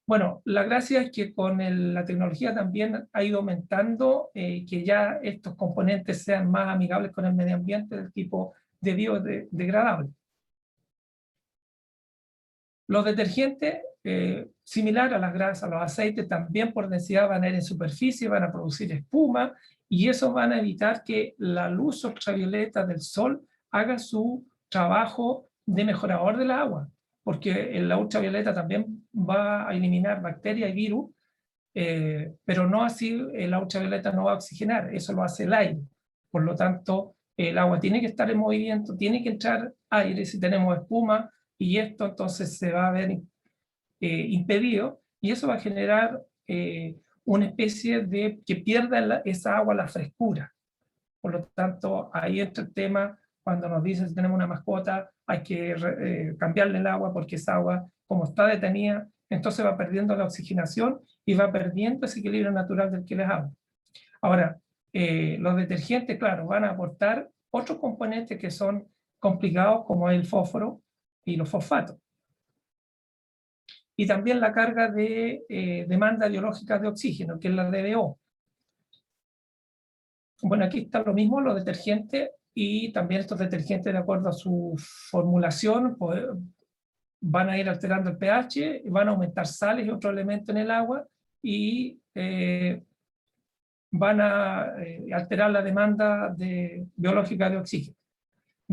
Bueno, la gracia es que con la tecnología también ha ido aumentando que ya estos componentes sean más amigables con el medio ambiente, del tipo de biodegradable. Los detergentes, similar a las grasas, los aceites, también por densidad van a ir en superficie, van a producir espuma, y eso van a evitar que la luz ultravioleta del sol haga su trabajo de mejorador del agua, porque la ultravioleta también va a eliminar bacterias y virus, pero no así la ultravioleta no va a oxigenar, eso lo hace el aire. Por lo tanto, el agua tiene que estar en movimiento, tiene que entrar aire si tenemos espuma, y esto entonces se va a ver impedido, y eso va a generar una especie de que pierda esa agua la frescura. Por lo tanto, ahí entra el tema cuando nos dicen si tenemos una mascota, hay que cambiarle el agua, porque esa agua, como está detenida, entonces va perdiendo la oxigenación y va perdiendo ese equilibrio natural del que les hablo. Ahora, los detergentes, claro, van a aportar otros componentes que son complicados, como el fósforo y los fosfatos. Y también la carga de demanda biológica de oxígeno, que es la DBO. Bueno, aquí está lo mismo, los detergentes, y también estos detergentes, de acuerdo a su formulación, pues, van a ir alterando el pH, van a aumentar sales y otros elementos en el agua, y van a alterar la demanda biológica de oxígeno.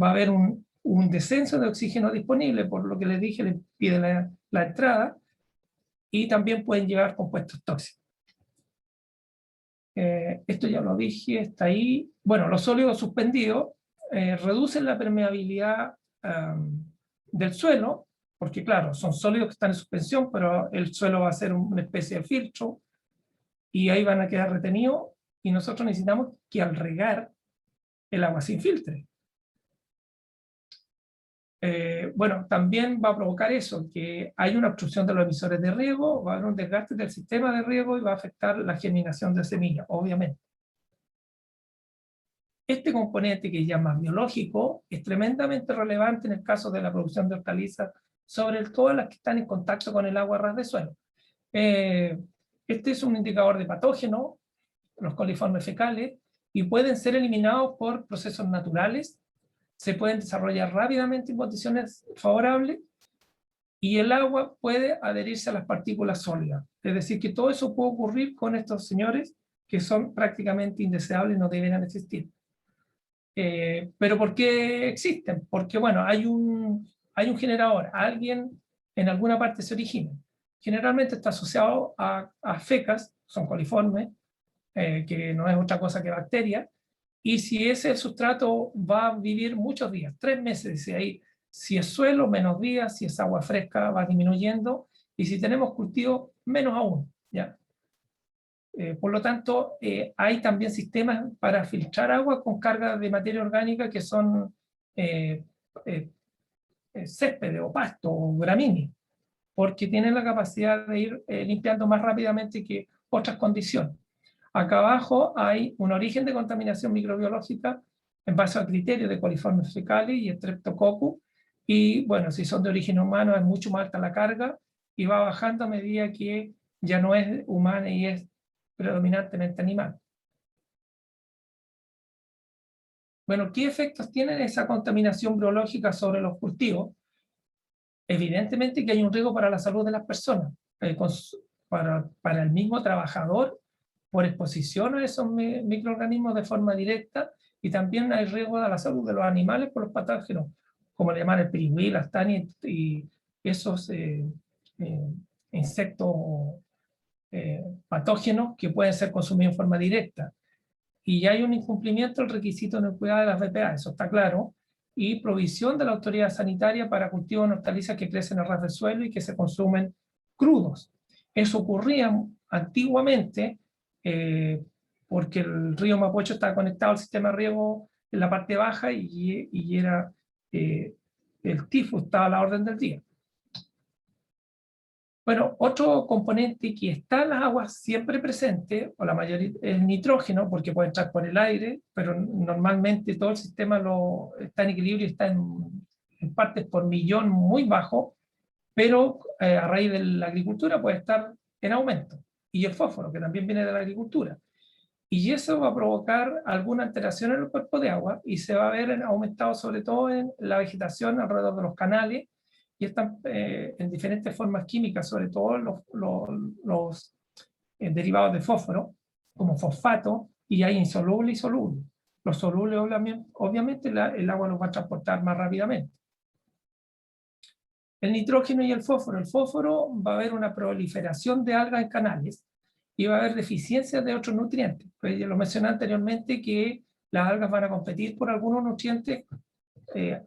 Va a haber un descenso de oxígeno disponible, por lo que les dije, les pide la entrada, y también pueden llevar compuestos tóxicos. Esto ya lo dije, está ahí. Bueno, los sólidos suspendidos reducen la permeabilidad del suelo, porque claro, son sólidos que están en suspensión, pero el suelo va a ser una especie de filtro, y ahí van a quedar retenidos, y nosotros necesitamos que al regar el agua se infiltre. Bueno, también va a provocar eso, que hay una obstrucción de los emisores de riego, va a haber un desgaste del sistema de riego y va a afectar la germinación de semillas, obviamente. Este componente, que ya más biológico, es tremendamente relevante en el caso de la producción de hortalizas, sobre todo las que están en contacto con el agua a ras de suelo. Este es un indicador de patógeno, los coliformes fecales, y pueden ser eliminados por procesos naturales, se pueden desarrollar rápidamente en condiciones favorables, y el agua puede adherirse a las partículas sólidas. Es decir, que todo eso puede ocurrir con estos señores, que son prácticamente indeseables y no deberían existir. Pero ¿por qué existen? Porque, bueno, hay un generador, alguien en alguna parte se origina. Generalmente está asociado a fecas, son coliformes, que no es otra cosa que bacterias, y si ese sustrato va a vivir muchos días, 3 meses, dice ahí, si es suelo, menos días, si es agua fresca, va disminuyendo, y si tenemos cultivo, menos aún, ¿ya? Por lo tanto, hay también sistemas para filtrar agua con carga de materia orgánica que son eh, eh, céspedes o pasto o gramíneas, porque tienen la capacidad de ir limpiando más rápidamente que otras condiciones. Acá abajo hay un origen de contaminación microbiológica en base a criterios de coliformes fecales y Streptococcus, y bueno, si son de origen humano es mucho más alta la carga, y va bajando a medida que ya no es humana y es predominantemente animal. Bueno, ¿qué efectos tiene esa contaminación biológica sobre los cultivos? Evidentemente que hay un riesgo para la salud de las personas, para el mismo trabajador, por exposición a esos microorganismos de forma directa, y también hay riesgo a la salud de los animales por los patógenos, como le llaman el pirigüí, las tanias y esos insectos patógenos que pueden ser consumidos en forma directa. Y hay un incumplimiento del requisito en el cuidado de las BPA, eso está claro, y provisión de la autoridad sanitaria para cultivos de hortalizas que crecen a ras del suelo y que se consumen crudos. Eso ocurría antiguamente porque el río Mapocho estaba conectado al sistema de riego en la parte baja, y era el tifus estaba a la orden del día. Bueno, otro componente que está en las aguas siempre presente, o la mayoría, es el nitrógeno, porque puede entrar por el aire, pero normalmente todo el sistema está en equilibrio, está en partes por millón muy bajo, pero a raíz de la agricultura puede estar en aumento. Y el fósforo, que también viene de la agricultura. Y eso va a provocar alguna alteración en el cuerpo de agua, y se va a ver aumentado sobre todo en la vegetación alrededor de los canales, y están en diferentes formas químicas, sobre todo los derivados de fósforo, como fosfato, y hay insoluble y soluble. Los solubles, obviamente el agua los va a transportar más rápidamente. El nitrógeno y el fósforo va a haber una proliferación de algas en canales, y va a haber deficiencias de otros nutrientes. Pues ya lo mencioné anteriormente, que las algas van a competir por algunos nutrientes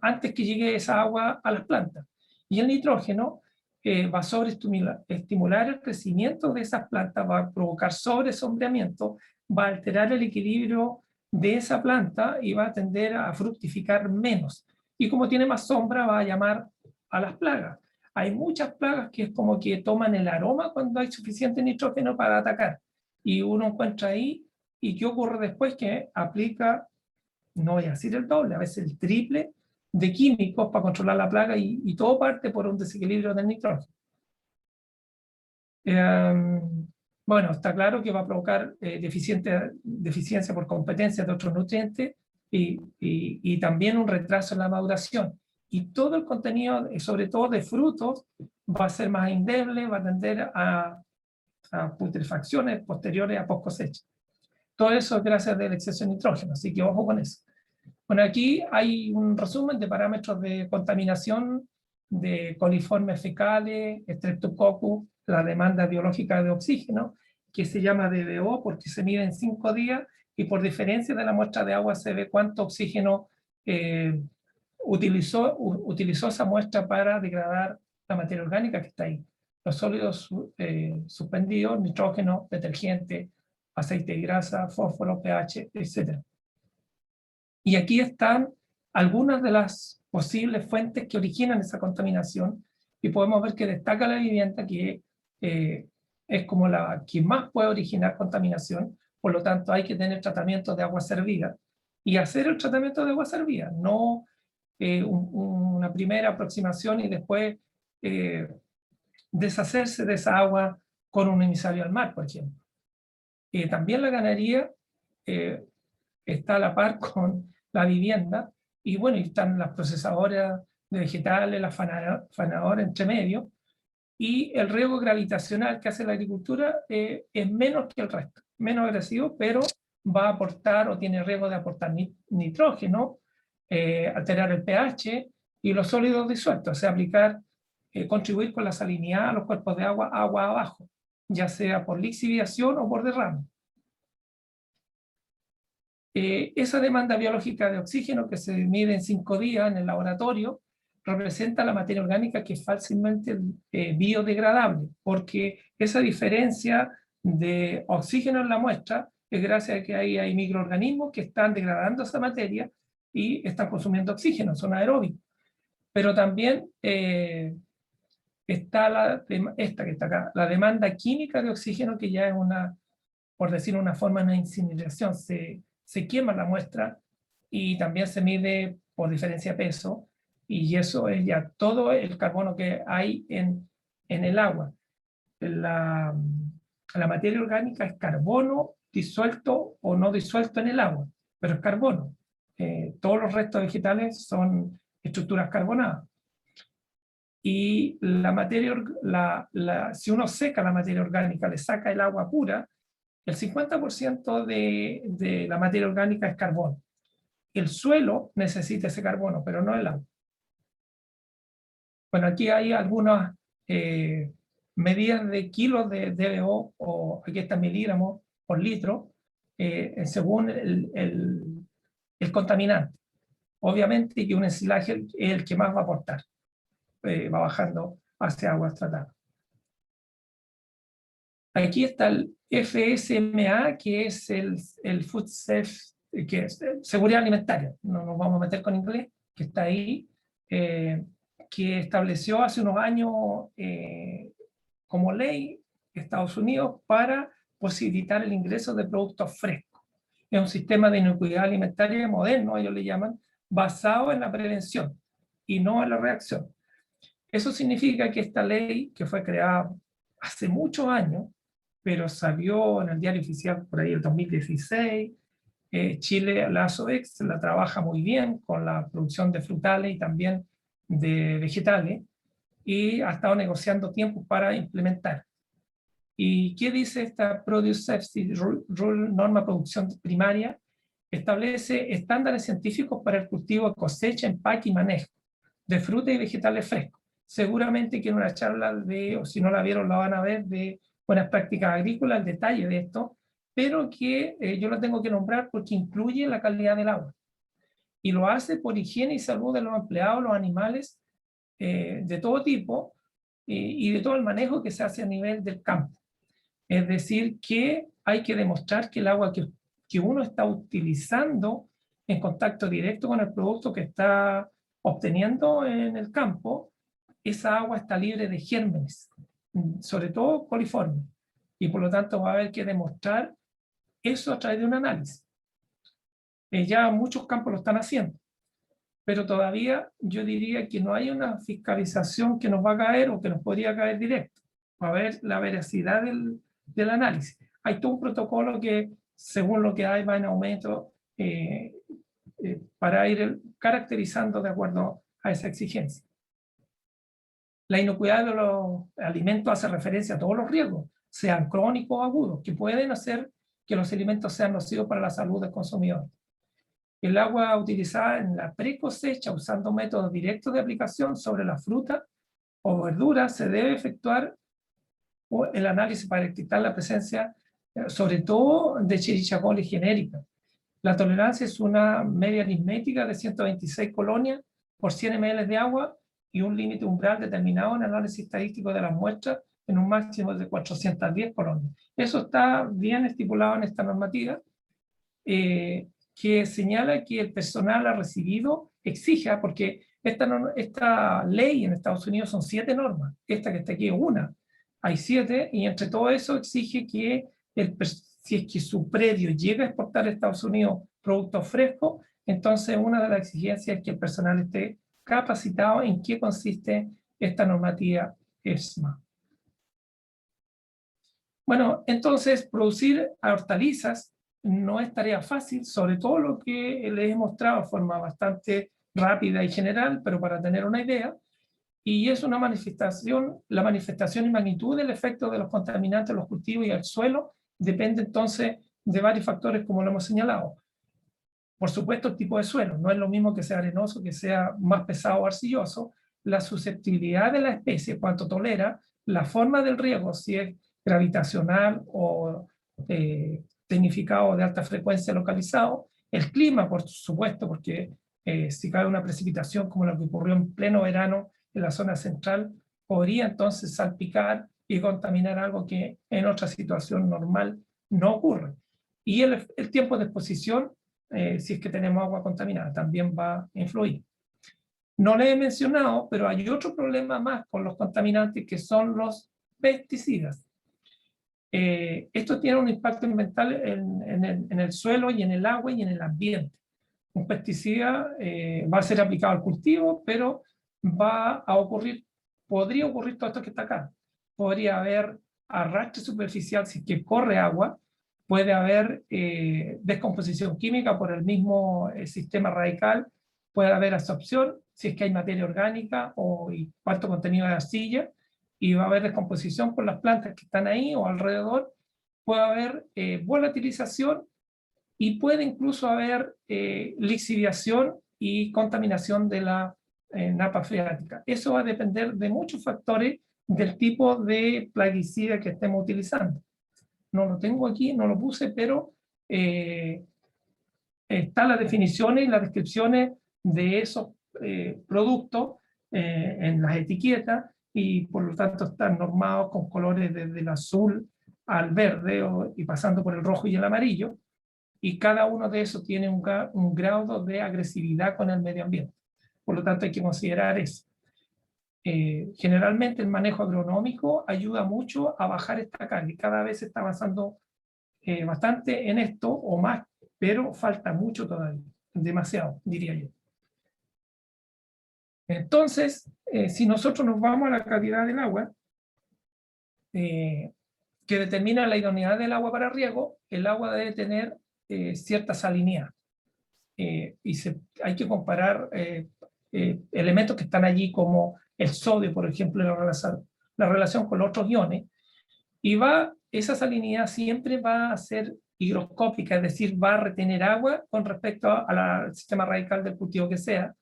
antes que llegue esa agua a las plantas. Y el nitrógeno va a sobreestimular el crecimiento de esas plantas, va a provocar sobresombreamiento, va a alterar el equilibrio de esa planta y va a tender a fructificar menos. Y como tiene más sombra, va a llamar a las plagas. Hay muchas plagas que es como que toman el aroma cuando hay suficiente nitrógeno para atacar. Y uno encuentra ahí ¿Y qué ocurre después? Que aplica, no voy a decir el doble, a veces el triple de químicos para controlar la plaga y todo parte por un desequilibrio del nitrógeno. Bueno, está claro que va a provocar deficiencia por competencia de otros nutrientes y también un retraso en la maduración. Y todo el contenido, sobre todo de frutos, va a ser más endeble, va a tender a putrefacciones posteriores a post cosecha. Todo eso es gracias al exceso de nitrógeno, así que ojo con eso. Bueno, aquí hay un resumen de parámetros de contaminación de coliformes fecales, Streptococcus, la demanda biológica de oxígeno, que se llama DBO porque se mide en 5 días y por diferencia de la muestra de agua se ve cuánto oxígeno utilizó esa muestra para degradar la materia orgánica que está ahí. Los sólidos suspendidos, nitrógeno, detergente, aceite y grasa, fósforo, pH, etc. Y aquí están algunas de las posibles fuentes que originan esa contaminación y podemos ver que destaca la vivienda que es como la que más puede originar contaminación, por lo tanto hay que tener tratamiento de agua servida y hacer el tratamiento de agua servida, no una primera aproximación y después deshacerse de esa agua con un emisario al mar, por ejemplo. También la ganadería está a la par con la vivienda, y bueno, y están las procesadoras de vegetales, las fanadoras entre medio, y el riego gravitacional que hace la agricultura es menos que el resto, menos agresivo, pero va a aportar o tiene riesgo de aportar nitrógeno, alterar el pH y los sólidos disueltos, o sea, contribuir con la salinidad a los cuerpos de agua abajo, ya sea por lixiviación o por derrame. Esa demanda biológica de oxígeno que se mide en 5 días en el laboratorio representa la materia orgánica que es fácilmente biodegradable, porque esa diferencia de oxígeno en la muestra es gracias a que hay microorganismos que están degradando esa materia y están consumiendo oxígeno, son aeróbicos. Pero también está esta que está acá, la demanda química de oxígeno, que ya es una, por decir una forma, de incineración, se quema la muestra y también se mide por diferencia de peso, y eso es ya todo el carbono que hay en el agua. La materia orgánica es carbono disuelto o no disuelto en el agua, pero es carbono. Todos los restos vegetales son estructuras carbonadas. Y la materia, si uno seca la materia orgánica, le saca el agua pura, el 50% de la materia orgánica es carbono. El suelo necesita ese carbono, pero no el agua. Bueno, aquí hay algunas medidas de kilos de DBO, o aquí está miligramos por litro, según el contaminante. Obviamente que un ensilaje es el que más va a aportar, va bajando hacia aguas tratadas. Aquí está el FSMA, que es el Food Safe, que es seguridad alimentaria, no nos vamos a meter con inglés, que está ahí, que estableció hace unos años como ley Estados Unidos para posibilitar el ingreso de productos frescos. Es un sistema de inocuidad alimentaria moderno, ellos le llaman, basado en la prevención y no en la reacción. Eso significa que esta ley, que fue creada hace muchos años, pero salió en el diario oficial por ahí el 2016, Chile, la ASOEX, la trabaja muy bien con la producción de frutales y también de vegetales, y ha estado negociando tiempos para implementar. ¿Y qué dice esta Produce Safety Rule, norma producción primaria? Establece estándares científicos para el cultivo, cosecha, empaque y manejo de frutas y vegetales frescos. Seguramente que en una charla o si no la vieron, la van a ver, de buenas prácticas agrícolas, el detalle de esto, pero que yo lo tengo que nombrar porque incluye la calidad del agua. Y lo hace por higiene y salud de los empleados, los animales, de todo tipo, y de todo el manejo que se hace a nivel del campo. Es decir, que hay que demostrar que el agua que uno está utilizando en contacto directo con el producto que está obteniendo en el campo, esa agua está libre de gérmenes, sobre todo coliformes, y por lo tanto va a haber que demostrar Eso a través de un análisis. Ya muchos campos lo están haciendo, pero todavía yo diría que no hay una fiscalización que nos va a caer o que nos podría caer directo, para ver la veracidad del análisis. Hay todo un protocolo que, según lo que hay, va en aumento para ir caracterizando de acuerdo a esa exigencia. La inocuidad de los alimentos hace referencia a todos los riesgos, sean crónicos o agudos, que pueden hacer que los alimentos sean nocivos para la salud del consumidor. El agua utilizada en la pre-cosecha usando métodos directos de aplicación sobre la fruta o verduras se debe efectuar el análisis para detectar la presencia, sobre todo, de Escherichia coli genérica. La tolerancia es una media aritmética de 126 colonias por 100 ml de agua y un límite umbral determinado en el análisis estadístico de las muestras en un máximo de 410 colonias. Eso está bien estipulado en esta normativa, que señala que el personal ha recibido, exija, porque esta ley en Estados Unidos son 7 normas, esta que está aquí es una, hay 7, y entre todo eso exige que si es que su predio llega a exportar a Estados Unidos productos frescos, entonces una de las exigencias es que el personal esté capacitado en qué consiste esta normativa ESMA. Bueno, entonces producir hortalizas no es tarea fácil, sobre todo lo que les he mostrado de forma bastante rápida y general, pero para tener una idea, y es una manifestación, la manifestación y magnitud del efecto de los contaminantes en los cultivos y el suelo depende entonces de varios factores como lo hemos señalado. Por supuesto, el tipo de suelo, no es lo mismo que sea arenoso, que sea más pesado o arcilloso, la susceptibilidad de la especie, cuánto tolera, la forma del riego, si es gravitacional o tecnificado de alta frecuencia localizado, el clima, por supuesto, porque si cae una precipitación como la que ocurrió en pleno verano en la zona central, podría entonces salpicar y contaminar algo que en otra situación normal no ocurre. Y el tiempo de exposición, si es que tenemos agua contaminada, también va a influir. No le he mencionado, pero hay otro problema más con los contaminantes que son los pesticidas. Esto tiene un impacto ambiental en el suelo y en el agua y en el ambiente. Un pesticida va a ser aplicado al cultivo, pero va a ocurrir, podría ocurrir todo esto que está acá. Podría haber arrastre superficial si es que corre agua, puede haber descomposición química por el mismo sistema radical, puede haber absorción si es que hay materia orgánica o alto contenido de arcilla, y va a haber descomposición por las plantas que están ahí o alrededor, puede haber volatilización y puede incluso haber lixiviación y contaminación de la napa freática. Eso va a depender de muchos factores del tipo de plaguicida que estemos utilizando. No lo tengo aquí, no lo puse, pero están las definiciones y las descripciones de esos productos en las etiquetas, y por lo tanto están normados con colores desde el azul al verde y pasando por el rojo y el amarillo, y cada uno de esos tiene un grado de agresividad con el medio ambiente. Por lo tanto hay que considerar eso. Generalmente el manejo agronómico ayuda mucho a bajar esta carga y cada vez se está avanzando bastante en esto o más, pero falta mucho todavía, demasiado, diría yo. Entonces, si nosotros nos vamos a la calidad del agua, que determina la idoneidad del agua para riego, el agua debe tener cierta salinidad. Y hay que comparar elementos que están allí como el sodio, por ejemplo, la relación con los otros iones, y esa salinidad siempre va a ser higroscópica, es decir, va a retener agua con respecto al sistema radical del cultivo que sea,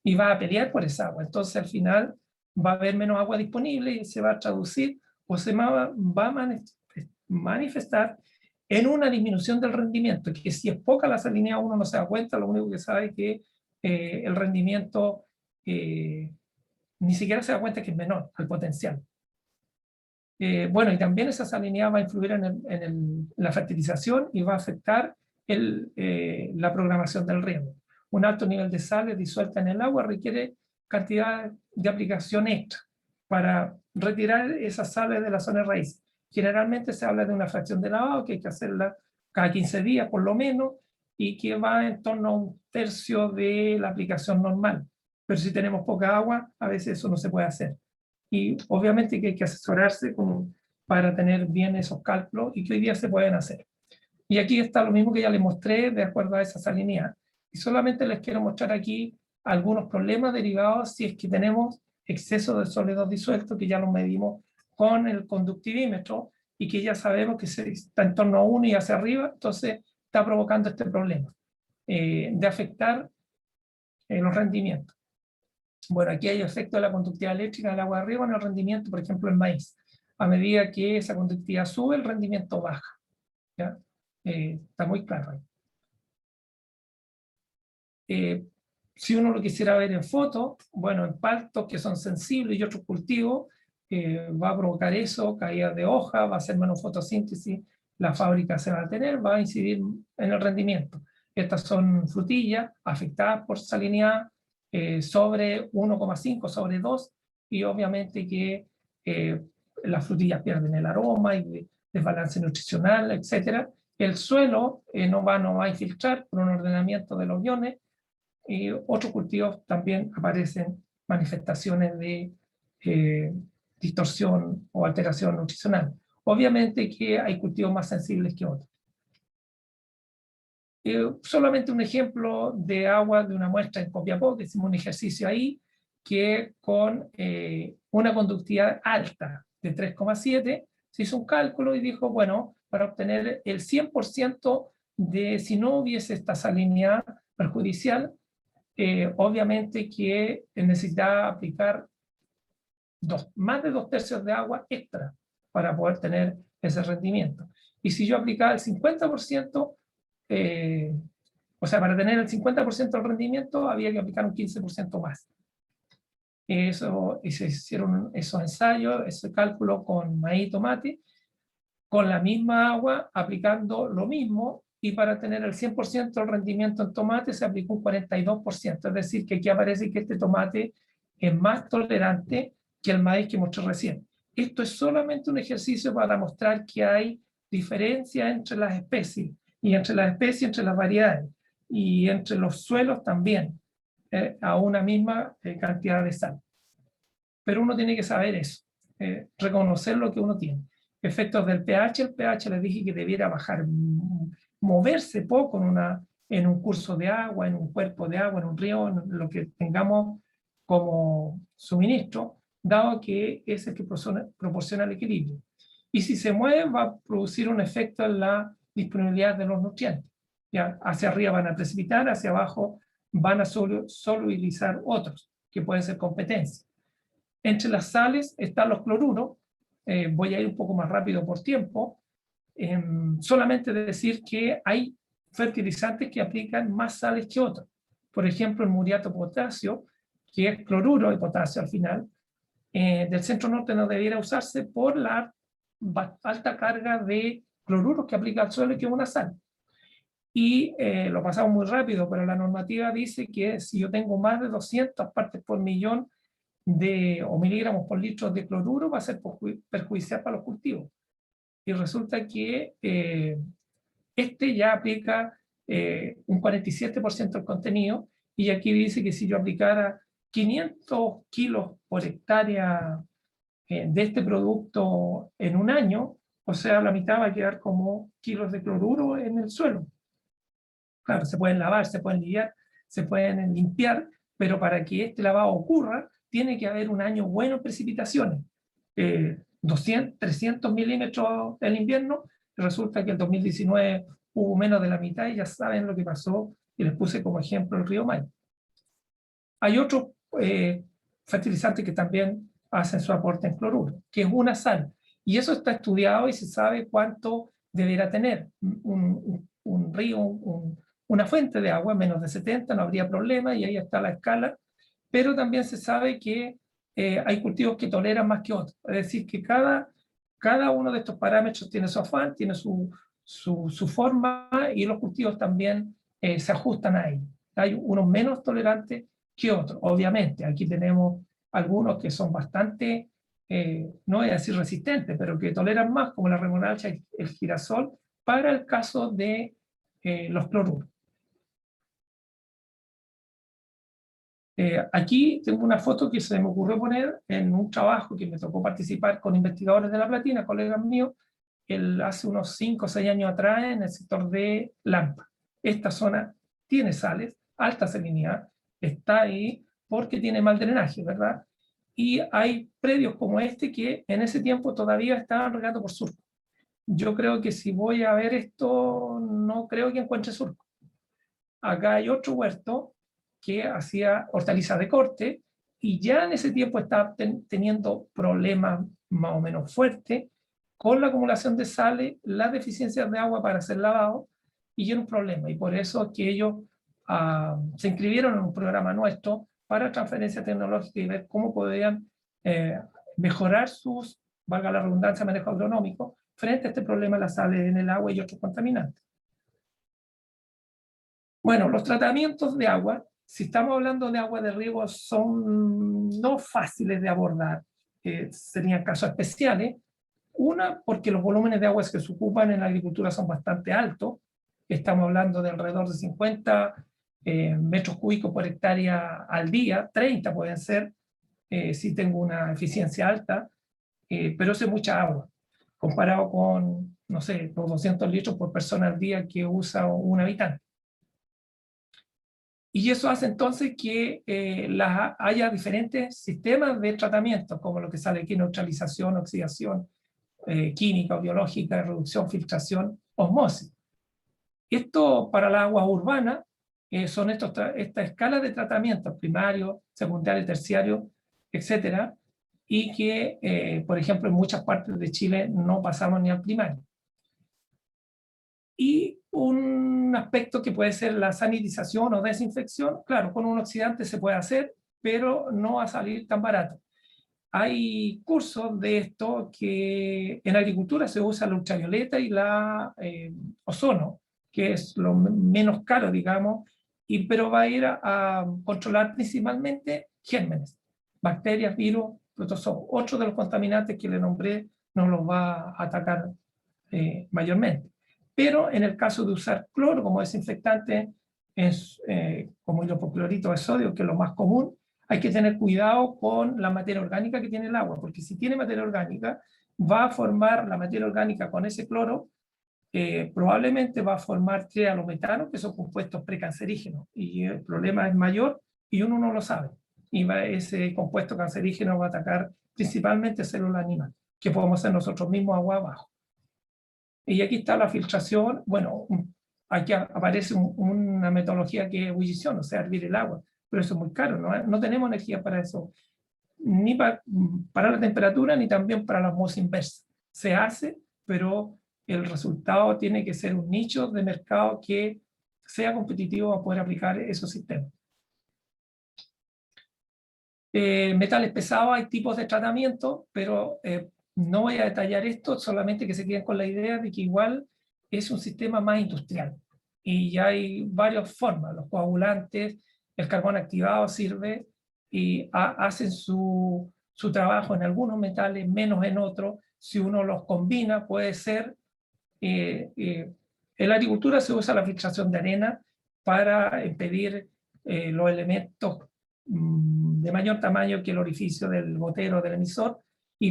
y va a pelear por esa agua. Entonces, al final, va a haber menos agua disponible y se va a traducir o se va a manifestar en una disminución del rendimiento, que si es poca la salinidad uno no se da cuenta, lo único que sabe es que el rendimiento ni siquiera se da cuenta que es menor al potencial. Bueno, y también esa salinidad va a influir en la fertilización y va a afectar la programación del riego. Un alto nivel de sales disuelta en el agua requiere cantidad de aplicación extra para retirar esas sales de la zona de raíz. Generalmente se habla de una fracción de lavado que hay que hacerla cada 15 días por lo menos, y que va en torno a 1/3 de la aplicación normal. Pero si tenemos poca agua, a veces eso no se puede hacer. Y obviamente que hay que asesorarse para tener bien esos cálculos y que hoy día se pueden hacer. Y aquí está lo mismo que ya les mostré de acuerdo a esa salinidad. Y solamente les quiero mostrar aquí algunos problemas derivados si es que tenemos exceso de sólidos disueltos, que ya los medimos con el conductivímetro y que ya sabemos que está en torno a 1 y hacia arriba, entonces está provocando este problema de afectar los rendimientos. Bueno, aquí hay efecto de la conductividad eléctrica del agua de arriba en el rendimiento, por ejemplo, en maíz. A medida que esa conductividad sube, el rendimiento baja. ¿Ya? Está muy claro ahí. Si uno lo quisiera ver en foto, bueno, en pastos que son sensibles y otros cultivos, va a provocar eso, caída de hoja, va a ser menos fotosíntesis, la fábrica se va a tener, va a incidir en el rendimiento. Estas son frutillas afectadas por salinidad sobre 1,5, sobre 2, y obviamente que las frutillas pierden el aroma y desbalance nutricional, etc. El suelo no va a infiltrar por un ordenamiento de los iones, y otros cultivos también aparecen manifestaciones de distorsión o alteración nutricional. Obviamente que hay cultivos más sensibles que otros. Solamente un ejemplo de agua de una muestra en Copiapó, que hicimos un ejercicio ahí, que con una conductividad alta de 3,7, se hizo un cálculo y dijo, bueno, para obtener el 100% de si no hubiese esta salinidad perjudicial, obviamente que necesitaba aplicar más de 2/3 de agua extra para poder tener ese rendimiento. Y si yo aplicaba el 50%, o sea, para tener el 50% del rendimiento había que aplicar un 15% más. Y se hicieron esos ensayos, ese cálculo con maíz y tomate, con la misma agua, aplicando lo mismo, y para tener el 100% del rendimiento en tomate se aplicó un 42%, es decir, que aquí aparece que este tomate es más tolerante que el maíz que mostré recién. Esto es solamente un ejercicio para mostrar que hay diferencia entre las especies, y entre las especies, entre las variedades, y entre los suelos también, a una misma cantidad de sal. Pero uno tiene que saber eso, reconocer lo que uno tiene. Efectos del pH, el pH les dije que debiera bajar, moverse poco en un curso de agua, en un cuerpo de agua, en un río, en lo que tengamos como suministro, dado que es el que proporciona el equilibrio. Y si se mueve, va a producir un efecto en la disponibilidad de los nutrientes. ¿Ya? Hacia arriba van a precipitar, hacia abajo van a solubilizar otros, que pueden ser competencia. Entre las sales están los cloruros. Voy a ir un poco más rápido por tiempo. Solamente decir que hay fertilizantes que aplican más sales que otros. Por ejemplo, el muriato potasio, que es cloruro de potasio al final, del centro norte no debiera usarse por la alta carga de cloruros que aplica al suelo y que es una sal. Y lo pasamos muy rápido, pero la normativa dice que si yo tengo más de 200 partes por millón o miligramos por litro de cloruro, va a ser perjudicial para los cultivos. Y resulta que este ya aplica un 47% del contenido, y aquí dice que si yo aplicara 500 kilos por hectárea de este producto en un año, o sea, la mitad va a quedar como kilos de cloruro en el suelo. Claro, se pueden lavar, se pueden limpiar, se pueden limpiar, pero para que este lavado ocurra, tiene que haber un año bueno en precipitaciones. 200, 300 milímetros en invierno, resulta que el 2019 hubo menos de la mitad, y ya saben lo que pasó, y les puse como ejemplo el río Maipo. Hay otros fertilizantes que también hacen su aporte en cloruro, que es una sal, y eso está estudiado y se sabe cuánto deberá tener. Un río, una fuente de agua, menos de 70, no habría problema, y ahí está la escala, pero también se sabe que hay cultivos que toleran más que otros, es decir, que cada uno de estos parámetros tiene su afán, tiene su forma, y los cultivos también se ajustan a ello. Hay unos menos tolerantes que otros, obviamente. Aquí tenemos algunos que son bastante, no voy a decir resistentes, pero que toleran más, como la remolacha, el girasol, para el caso de los cloruros. Aquí tengo una foto que se me ocurrió poner en un trabajo que me tocó participar con investigadores de La Platina, colegas míos, hace unos 5 o 6 años atrás en el sector de Lampa. Esta zona tiene sales, alta salinidad, está ahí porque tiene mal drenaje, ¿verdad? Y hay predios como este que en ese tiempo todavía estaban regando por surco. Yo creo que si voy a ver esto, no creo que encuentre surco. Acá hay otro huerto que hacía hortalizas de corte y ya en ese tiempo estaba teniendo problemas más o menos fuertes con la acumulación de sales, las deficiencias de agua para hacer lavado, y era un problema. Y por eso que ellos se inscribieron en un programa nuestro para transferencia tecnológica y ver cómo podían mejorar sus, valga la redundancia, manejo agronómico frente a este problema de las sales en el agua y otros contaminantes. Bueno, los tratamientos de agua, si estamos hablando de agua de riego, son no fáciles de abordar. Serían casos especiales. Una, porque los volúmenes de agua que se ocupan en la agricultura son bastante altos. Estamos hablando de alrededor de 50 metros cúbicos por hectárea al día, 30 pueden ser, si tengo una eficiencia alta, pero eso es mucha agua, comparado con, no sé, los 200 litros por persona al día que usa un habitante. Y eso hace entonces que haya diferentes sistemas de tratamiento, como lo que sale aquí: neutralización, oxidación, química o biológica, reducción, filtración, osmosis. Esto para las aguas urbanas son esta escala de tratamiento primario, secundario, terciario, etcétera, y que, por ejemplo, en muchas partes de Chile no pasamos ni al primario. Y un aspecto que puede ser la sanitización o desinfección, claro, con un oxidante se puede hacer, pero no va a salir tan barato. Hay cursos de esto que en agricultura se usa la ultravioleta y la ozono, que es lo menos caro, digamos, pero va a ir a controlar principalmente gérmenes, bacterias, virus, protozoos. Otro de los contaminantes que le nombré no los va a atacar mayormente. Pero en el caso de usar cloro como desinfectante, como hidroclorito de sodio, que es lo más común, hay que tener cuidado con la materia orgánica que tiene el agua, porque si tiene materia orgánica, va a formar la materia orgánica con ese cloro, probablemente va a formar trialometano, que son compuestos precancerígenos, y el problema es mayor y uno no lo sabe. Y ese compuesto cancerígeno va a atacar principalmente células animales, que podemos ser nosotros mismos agua abajo. Y aquí está la filtración. Bueno, aquí aparece una metodología que es ebullición, o sea, hervir el agua, pero eso es muy caro, no tenemos energía para eso, ni para la temperatura, ni también para la osmosis inversa. Se hace, pero el resultado tiene que ser un nicho de mercado que sea competitivo a poder aplicar esos sistemas. Metales pesados, hay tipos de tratamiento, pero no voy a detallar esto, solamente que se queden con la idea de que igual es un sistema más industrial. Y ya hay varias formas: los coagulantes, el carbón activado sirve, y hacen su trabajo en algunos metales, menos en otros. Si uno los combina, puede ser... en la agricultura se usa la filtración de arena para impedir los elementos de mayor tamaño que el orificio del gotero del emisor,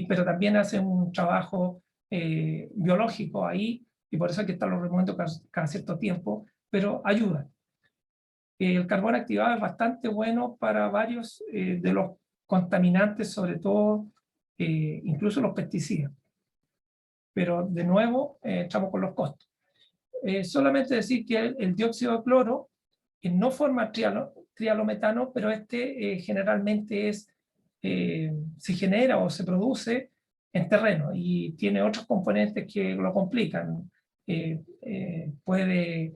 pero también hacen un trabajo biológico ahí, y por eso hay que estarlo removiendo cada cierto tiempo, pero ayuda. El carbón activado es bastante bueno para varios de los contaminantes, sobre todo incluso los pesticidas. Pero de nuevo estamos con los costos. Solamente decir que el dióxido de cloro no forma trialometano, pero generalmente se genera o se produce en terreno y tiene otros componentes que lo complican. Puede,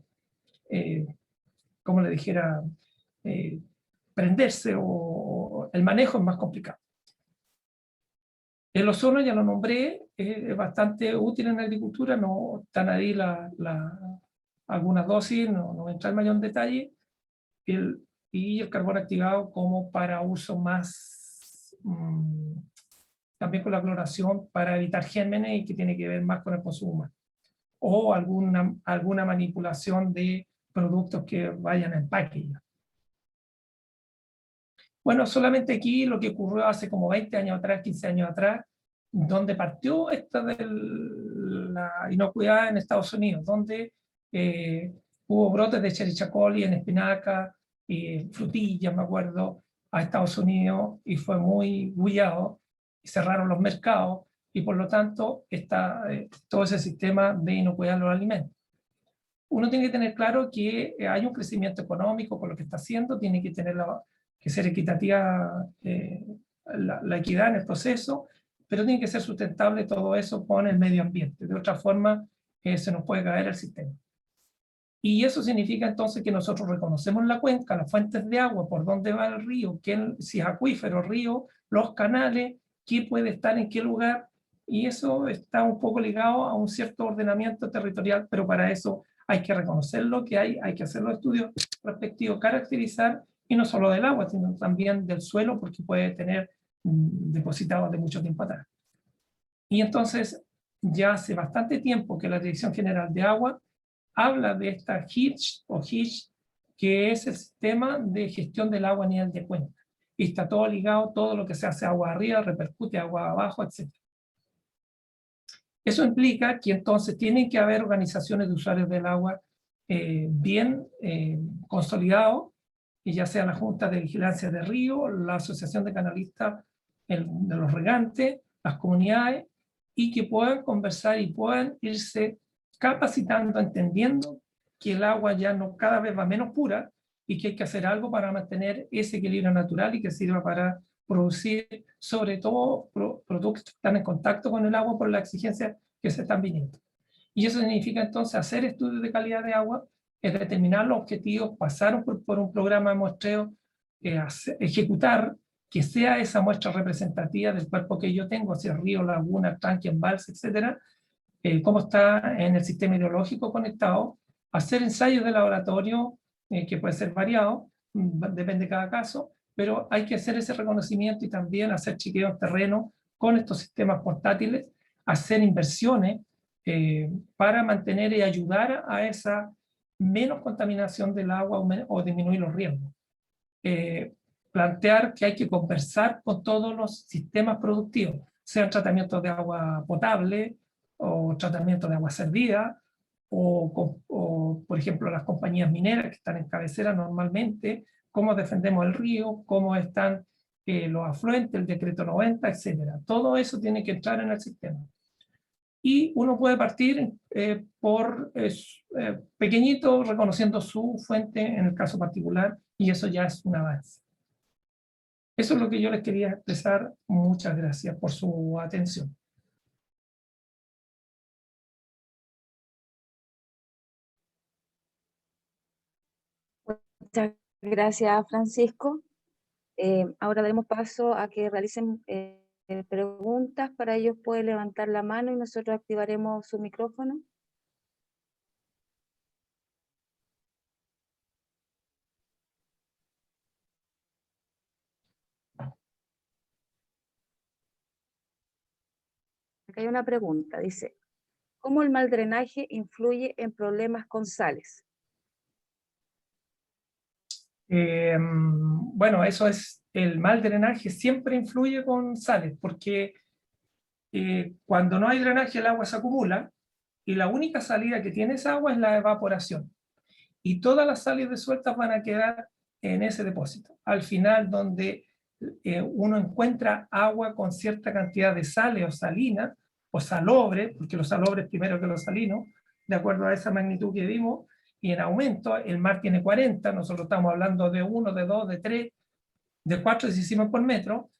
como le dijera, prenderse, o el manejo es más complicado. El ozono ya lo nombré, es bastante útil en la agricultura, no están ahí algunas dosis, no voy a entrar en mayor detalle. Y el carbón activado como para uso más, también con la cloración para evitar gérmenes, y que tiene que ver más con el consumo humano. o alguna manipulación de productos que vayan en empaque. Bueno, solamente aquí lo que ocurrió hace como 20 años atrás, 15 años atrás, donde partió esta de la inocuidad en Estados Unidos, donde hubo brotes de Escherichia coli en espinaca, frutillas, me acuerdo, a Estados Unidos, y fue muy bullado, y cerraron los mercados, y por lo tanto está todo ese sistema de inocuidad en los alimentos. Uno tiene que tener claro que hay un crecimiento económico con lo que está haciendo, tiene que tener que ser equitativa la equidad en el proceso, pero tiene que ser sustentable todo eso con el medio ambiente. De otra forma, se nos puede caer el sistema. Y eso significa entonces que nosotros reconocemos la cuenca, las fuentes de agua, por dónde va el río, si es acuífero, río, los canales, qué puede estar en qué lugar, y eso está un poco ligado a un cierto ordenamiento territorial, pero para eso hay que reconocer lo que hay que hacer los estudios respectivos, caracterizar, y no solo del agua, sino también del suelo, porque puede tener depositados de mucho tiempo atrás. Y entonces, ya hace bastante tiempo que la Dirección General de Agua habla de esta HITCH o HITCH, que es el sistema de gestión del agua a nivel de cuenca. Y está todo ligado, todo lo que se hace agua arriba, repercute agua abajo, etc. Eso implica que entonces tienen que haber organizaciones de usuarios del agua bien consolidados, y ya sea la Junta de Vigilancia de Río, la Asociación de Canalistas de los Regantes, las comunidades, y que puedan conversar y puedan irse capacitando, entendiendo que el agua ya no cada vez va menos pura y que hay que hacer algo para mantener ese equilibrio natural y que sirva para producir sobre todo productos que están en contacto con el agua por la exigencia que se están viniendo. Y eso significa entonces hacer estudios de calidad de agua, es determinar los objetivos, pasar por un programa de muestreo, ejecutar que sea esa muestra representativa del cuerpo que yo tengo, hacia río, laguna, tanque, embalse, etcétera, cómo está en el sistema hidrológico conectado, hacer ensayos de laboratorio, que puede ser variado, depende de cada caso, pero hay que hacer ese reconocimiento y también hacer chequeos en terreno con estos sistemas portátiles, hacer inversiones para mantener y ayudar a esa menos contaminación del agua o disminuir los riesgos. Plantear que hay que conversar con todos los sistemas productivos, sean tratamientos de agua potable o tratamientos de agua servida, o por ejemplo las compañías mineras que están en cabecera normalmente, cómo defendemos el río, cómo están los afluentes, el decreto 90, etcétera. Todo eso tiene que entrar en el sistema. Y uno puede partir por pequeñito, reconociendo su fuente en el caso particular, y eso ya es un avance. Eso es lo que yo les quería expresar. Muchas gracias por su atención. Muchas gracias, Francisco. Ahora daremos paso a que realicen preguntas. Para ellos puede levantar la mano y nosotros activaremos su micrófono. Acá hay una pregunta, dice, ¿cómo el mal drenaje influye en problemas con sales? Bueno, eso es, el mal drenaje siempre influye con sales, porque cuando no hay drenaje el agua se acumula, y la única salida que tiene esa agua es la evaporación. Y todas las sales disueltas van a quedar en ese depósito. Al final, donde uno encuentra agua con cierta cantidad de sales o salinas, o salobre, porque los salobres primero que los salinos, de acuerdo a esa magnitud que vimos, y en aumento, el mar tiene 40, nosotros estamos hablando de 1, de 2, de 3, de 4 si hicimos por metro,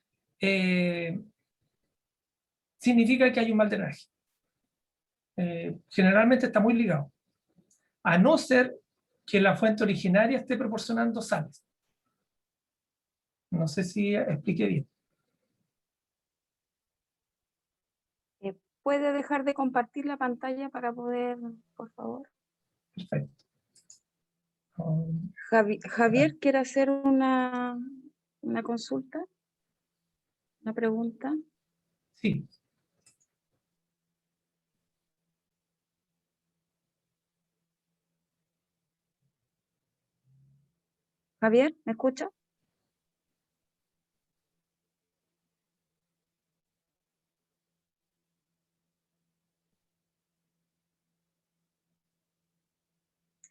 significa que hay un mal drenaje. Generalmente está muy ligado. A no ser que la fuente originaria esté proporcionando sales. No sé si expliqué bien. ¿Puede dejar de compartir la pantalla para poder, por favor? Perfecto. Javier, ¿quiere hacer una consulta? ¿Una pregunta? Sí. Javier, ¿me escucha?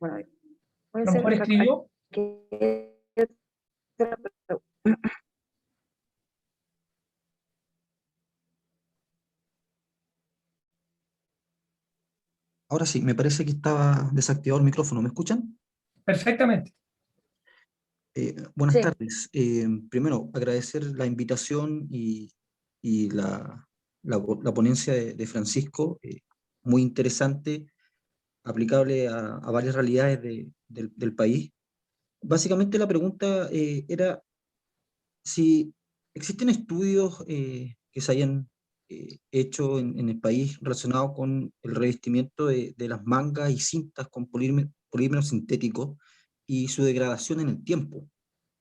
Bueno, puede A lo ser mejor escribió. que- Ahora sí, me parece que estaba desactivado el micrófono. ¿Me escuchan? Perfectamente. Buenas Sí, tardes. Primero, agradecer la invitación y la ponencia de Francisco, muy interesante, aplicable a varias realidades del país. Básicamente la pregunta era si existen estudios que se hayan hecho en el país relacionados con el revestimiento de las mangas y cintas con polímeros sintéticos y su degradación en el tiempo,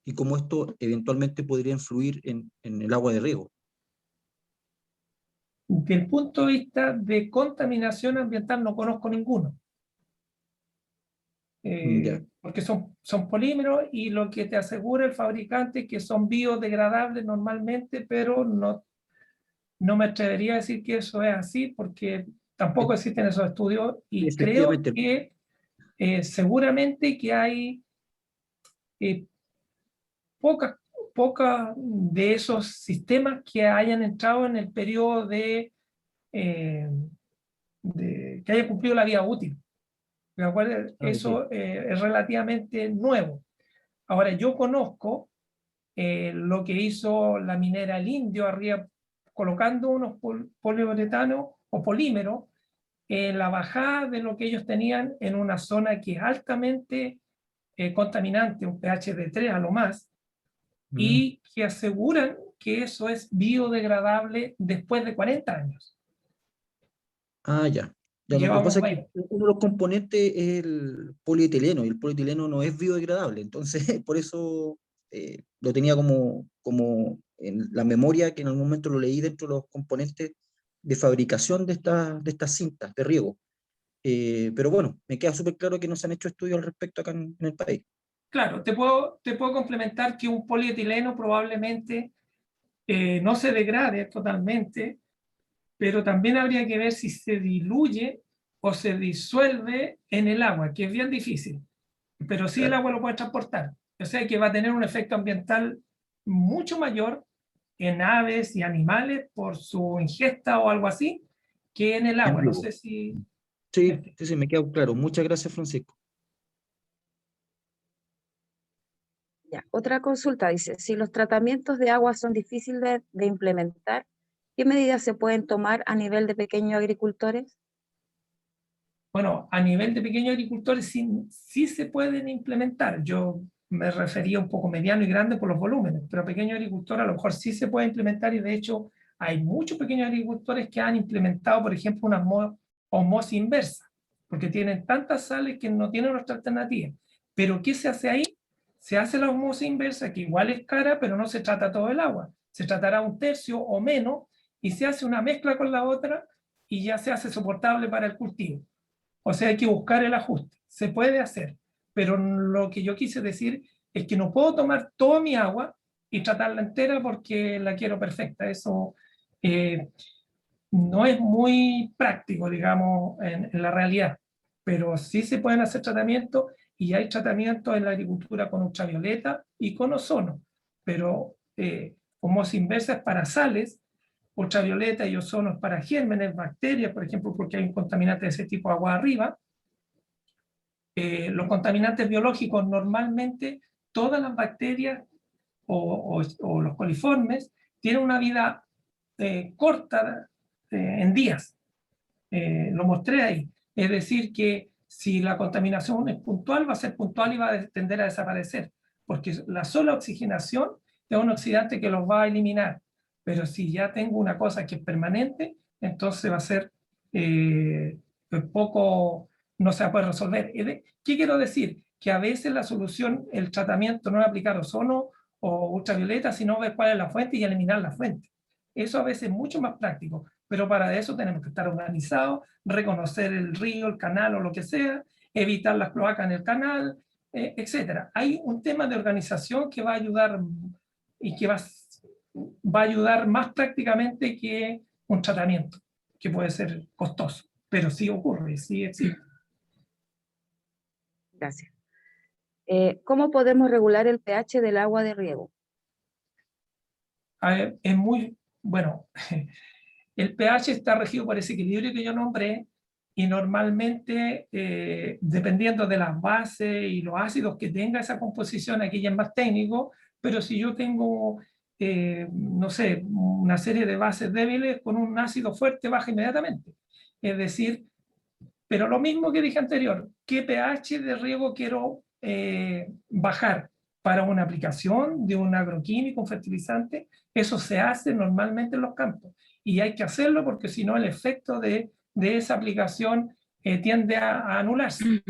y cómo esto eventualmente podría influir en el agua de riego. Del punto de vista de contaminación ambiental no conozco ninguno. Ya, Porque son polímeros y lo que te asegura el fabricante es que son biodegradables normalmente, pero no me atrevería a decir que eso es así porque tampoco e- existen esos estudios y creo efectivamente. que seguramente que hay eh, pocas de esos sistemas que hayan entrado en el periodo eh, de que hayan cumplido la vida útil. ¿Me acuerdo? Ok. Eso es relativamente nuevo. Ahora, yo conozco lo que hizo la minera El Indio arriba, colocando unos poliuretanos o polímeros en la bajada de lo que ellos tenían en una zona que es altamente contaminante, un pH de 3 a lo más, Mm. y que aseguran que eso es biodegradable después de 40 años. Ah, ya. Ya, no, lo que Llevamos pasa es que 20. uno de los componentes es el polietileno, y el polietileno no es biodegradable, entonces por eso lo tenía como en la memoria, que en algún momento lo leí dentro de los componentes de fabricación de estas cintas de riego. Pero bueno, me queda súper claro que no se han hecho estudios al respecto acá en el país. Claro, te puedo complementar que un polietileno probablemente no se degrade totalmente, pero también habría que ver si se diluye o se disuelve en el agua, que es bien difícil, pero sí el Claro. agua lo puede transportar. O sea que va a tener un efecto ambiental mucho mayor en aves y animales por su ingesta o algo así, que en el En agua. No riego. sé si... Sí, sí, sí, me queda claro. Muchas gracias, Francisco. ya. Otra consulta dice, si los tratamientos de agua son difíciles de implementar, ¿qué medidas se pueden tomar a nivel de pequeños agricultores? Bueno, a nivel de pequeños agricultores sí se pueden implementar. Yo me refería un poco mediano y grande por los volúmenes, pero pequeño agricultor a lo mejor sí se puede implementar y de hecho hay muchos pequeños agricultores que han implementado, por ejemplo, una osmosis inversa, porque tienen tantas sales que no tienen otra alternativa. Pero ¿qué se hace ahí? Se hace la osmosis inversa, que igual es cara, pero no se trata todo el agua. Se tratará un tercio o menos y se hace una mezcla con la otra y ya se hace soportable para el cultivo. O sea, hay que buscar el ajuste. Se puede hacer, pero lo que yo quise decir es que no puedo tomar toda mi agua y tratarla entera porque la quiero perfecta. Eso eh, no es muy práctico, digamos, en la realidad. Pero sí se pueden hacer tratamientos y hay tratamientos en la agricultura con ultravioleta y con ozono. Pero osmosis inversa es para sales, ultravioleta y ozono es para gérmenes, bacterias, por ejemplo, porque hay un contaminante de ese tipo agua arriba. Los contaminantes biológicos normalmente, todas las bacterias o los coliformes tienen una vida corta en días. Lo mostré ahí. Es decir, que si la contaminación es puntual, va a ser puntual y va a tender a desaparecer, porque la sola oxigenación es un oxidante que los va a eliminar. Pero si ya tengo una cosa que es permanente, entonces va a ser eh, poco, no se puede resolver. ¿Qué quiero decir? Que a veces la solución, el tratamiento no es aplicar ozono o ultravioleta, sino ver cuál es la fuente y eliminar la fuente. Eso a veces es mucho más práctico, pero para eso tenemos que estar organizados, reconocer el río, el canal o lo que sea, evitar las cloacas en el canal, etcétera. Hay un tema de organización que va a ayudar y que va a ayudar más prácticamente que un tratamiento, que puede ser costoso, pero sí ocurre, sí existe. Gracias. ¿Cómo podemos regular el pH del agua de riego? Es muy, bueno, el pH está regido por ese equilibrio que yo nombré y normalmente, dependiendo de las bases y los ácidos que tenga esa composición, aquí ya es más técnico, pero si yo tengo, no sé, una serie de bases débiles, con un ácido fuerte baja inmediatamente. Es decir, pero lo mismo que dije anterior, ¿qué pH de riego quiero bajar para una aplicación de un agroquímico, un fertilizante? Eso se hace normalmente en los campos y hay que hacerlo porque si no el efecto de esa aplicación tiende a anularse.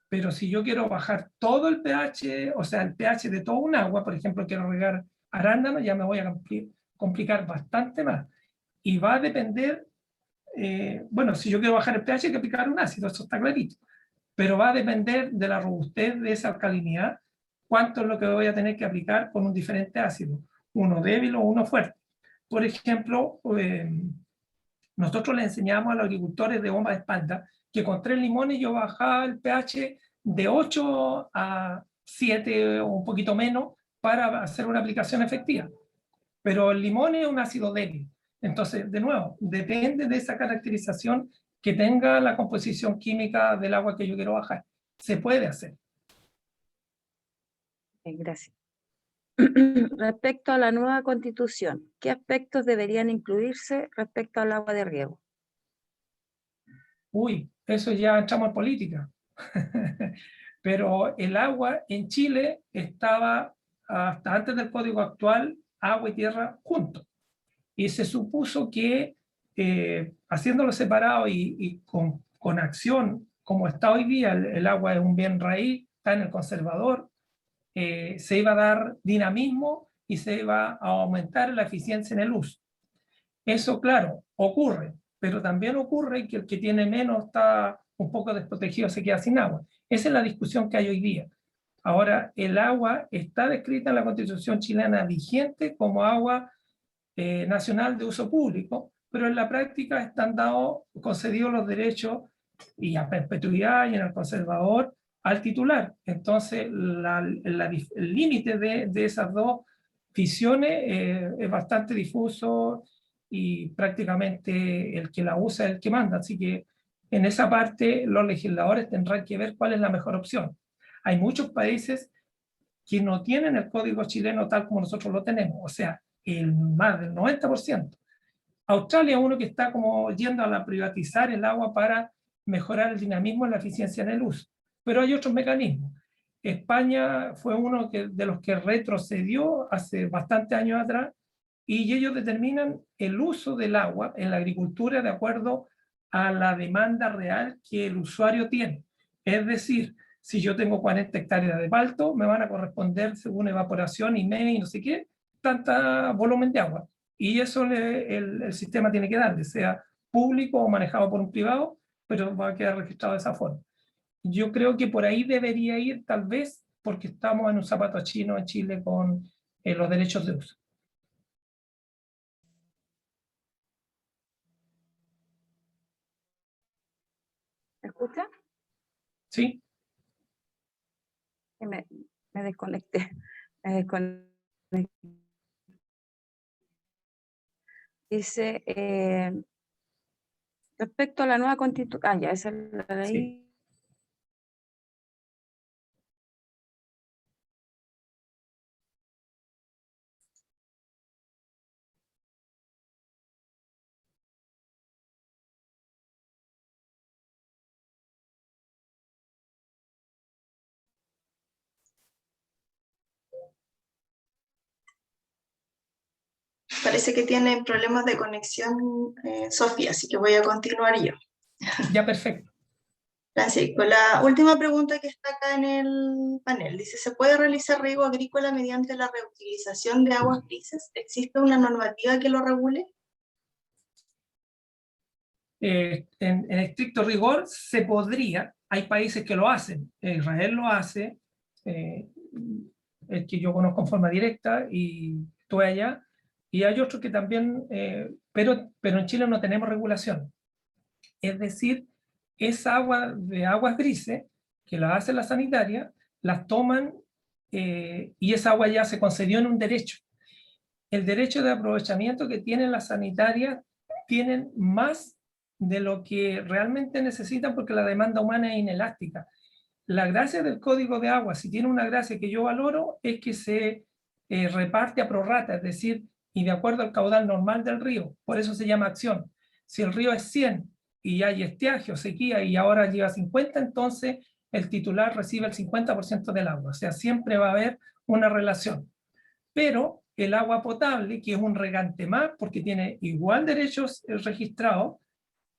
Pero si yo quiero bajar todo el pH, o sea, el pH de todo un agua, por ejemplo, quiero regar arándanos, ya me voy a complicar bastante más. Y va a depender, bueno, si yo quiero bajar el pH hay que aplicar un ácido, eso está clarito. Pero va a depender de la robustez de esa alcalinidad, cuánto es lo que voy a tener que aplicar con un diferente ácido, uno débil o uno fuerte. Por ejemplo, nosotros le enseñamos a los agricultores de bomba de espalda que con 3 limones yo bajaba el pH de 8 a 7 o un poquito menos para hacer una aplicación efectiva. Pero el limón es un ácido débil. Entonces, de nuevo, depende de esa caracterización que tenga la composición química del agua que yo quiero bajar. Se puede hacer. Gracias. Respecto a la nueva constitución, ¿qué aspectos deberían incluirse respecto al agua de riego? Uy, eso ya entramos en política. Pero el agua en Chile estaba, hasta antes del código actual, agua y tierra juntos. Y se supuso que haciéndolo separado y con acción, como está hoy día, el agua es un bien raíz, está en el conservador, se iba a dar dinamismo y se iba a aumentar la eficiencia en el uso. Eso, claro, ocurre, pero también ocurre que el que tiene menos está un poco desprotegido, se queda sin agua. Esa es la discusión que hay hoy día. Ahora, el agua está descrita en la Constitución chilena vigente como agua nacional de uso público, pero en la práctica están dados, concedidos los derechos y a perpetuidad y en el conservador al titular. Entonces, el límite de esas dos visiones es bastante difuso y prácticamente el que la usa es el que manda. Así que en esa parte los legisladores tendrán que ver cuál es la mejor opción. Hay muchos países que no tienen el código chileno tal como nosotros lo tenemos, o sea, más del 90%. Australia es uno que está como yendo a la privatizar el agua para mejorar el dinamismo y la eficiencia en el uso. Pero hay otros mecanismos. España fue uno de los que retrocedió hace bastantes años atrás y ellos determinan el uso del agua en la agricultura de acuerdo a la demanda real que el usuario tiene. Es decir, si yo tengo 40 hectáreas de palto, me van a corresponder según evaporación y y no sé qué, tanta volumen de agua. Y eso el sistema tiene que darle, sea público o manejado por un privado, pero va a quedar registrado de esa forma. Yo creo que por ahí debería ir, tal vez, porque estamos en un zapato chino en Chile con los derechos de uso. ¿Me escucha? ¿Sí? Me desconecté. Me desconecté. Dice, respecto a la nueva constitución, ya, esa es la de ahí. Sí. Parece que tiene problemas de conexión, Sofía, así que voy a continuar yo. Ya, perfecto. Francisco, la última pregunta que está acá en el panel dice, ¿se puede realizar riego agrícola mediante la reutilización de aguas grises? ¿Existe una normativa que lo regule? En estricto rigor se podría, hay países que lo hacen, Israel lo hace, el que yo conozco en forma directa y estuve allá, y hay otros que también, pero en Chile no tenemos regulación. Es decir, esa agua de aguas grises, que la hace la sanitaria, las toman y esa agua ya se concedió en un derecho. El derecho de aprovechamiento que tienen las sanitarias tienen más de lo que realmente necesitan porque la demanda humana es inelástica. La gracia del Código de Agua, si tiene una gracia que yo valoro, es que se reparte a prorrata, es decir, y de acuerdo al caudal normal del río. Por eso se llama acción. Si el río es 100 y hay estiagio, sequía y ahora llega a 50, entonces el titular recibe el 50% del agua. O sea, siempre va a haber una relación. Pero el agua potable, que es un regante más, porque tiene igual derechos registrados,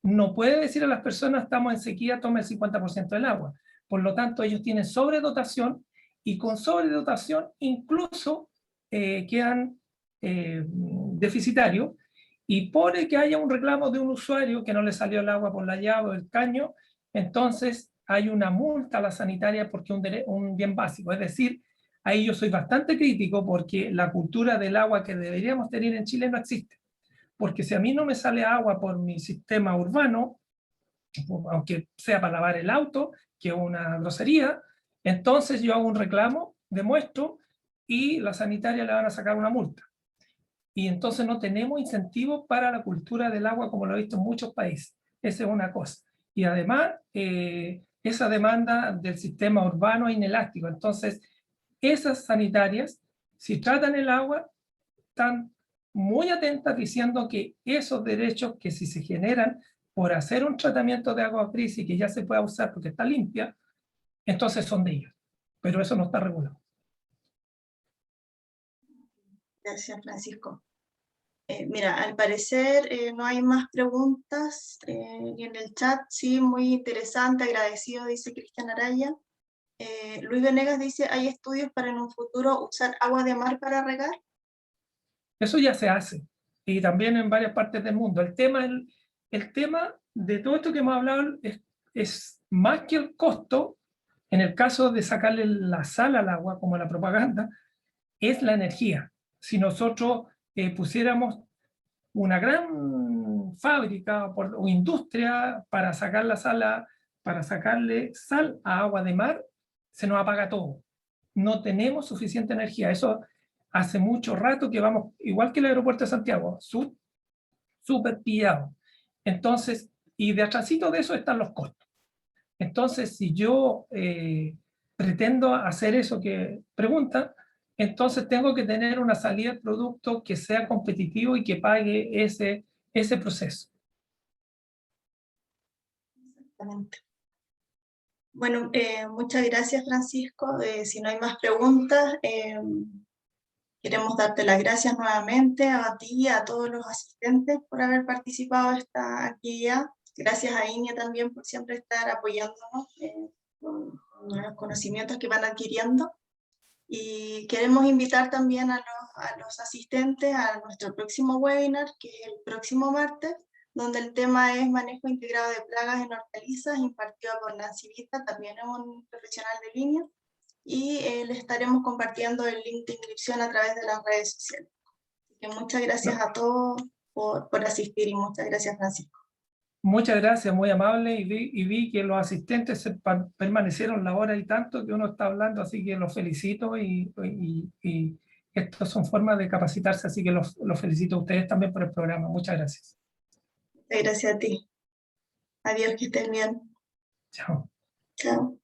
no puede decir a las personas estamos en sequía, tome el 50% del agua. Por lo tanto, ellos tienen sobredotación y con sobredotación incluso quedan deficitarios, y por el que haya un reclamo de un usuario que no le salió el agua por la llave o el caño, entonces hay una multa a la sanitaria porque es un bien básico. Es decir, ahí yo soy bastante crítico porque la cultura del agua que deberíamos tener en Chile no existe. Porque si a mí no me sale agua por mi sistema urbano, aunque sea para lavar el auto, que es una grosería, entonces yo hago un reclamo, demuestro, y la sanitaria le van a sacar una multa. Y entonces no tenemos incentivos para la cultura del agua como lo he visto en muchos países. Esa es una cosa. Y además, esa demanda del sistema urbano es inelástico. Entonces, esas sanitarias, si tratan el agua, están muy atentas diciendo que esos derechos que si se generan por hacer un tratamiento de agua gris y que ya se pueda usar porque está limpia, entonces son de ellos. Pero eso no está regulado. Gracias, Francisco. Mira, al parecer no hay más preguntas y en el chat, sí, muy interesante, agradecido, dice Cristian Araya. Luis Venegas dice, ¿hay estudios para en un futuro usar agua de mar para regar? Eso ya se hace, y también en varias partes del mundo. El tema de todo esto que hemos hablado es más que el costo, en el caso de sacarle la sal al agua, como la propaganda, es la energía. Si nosotros pusiéramos una gran fábrica o industria para sacar para sacarle sal a agua de mar, se nos apaga todo. No tenemos suficiente energía. Eso hace mucho rato que vamos, igual que el aeropuerto de Santiago, súper pillado. Entonces, y de atrásito de eso están los costos. Entonces, si yo pretendo hacer eso que pregunta, entonces tengo que tener una salida de producto que sea competitivo y que pague ese proceso. Exactamente. Bueno, muchas gracias, Francisco. Si no hay más preguntas, queremos darte las gracias nuevamente a ti y a todos los asistentes por haber participado en esta actividad. Gracias a Iña también por siempre estar apoyándonos con los conocimientos que van adquiriendo. Y queremos invitar también a los asistentes a nuestro próximo webinar, que es el próximo martes, donde el tema es manejo integrado de plagas en hortalizas, impartido por Nancy Vita, también es un profesional de línea, y le estaremos compartiendo el link de inscripción a través de las redes sociales. Así que muchas gracias a todos por asistir y muchas gracias, Francisco. Muchas gracias, muy amable, y vi que los asistentes permanecieron la hora y tanto que uno está hablando, así que los felicito y estas son formas de capacitarse, así que los felicito a ustedes también por el programa. Muchas gracias. Gracias a ti. Adiós, que estén bien. Chao. Chao.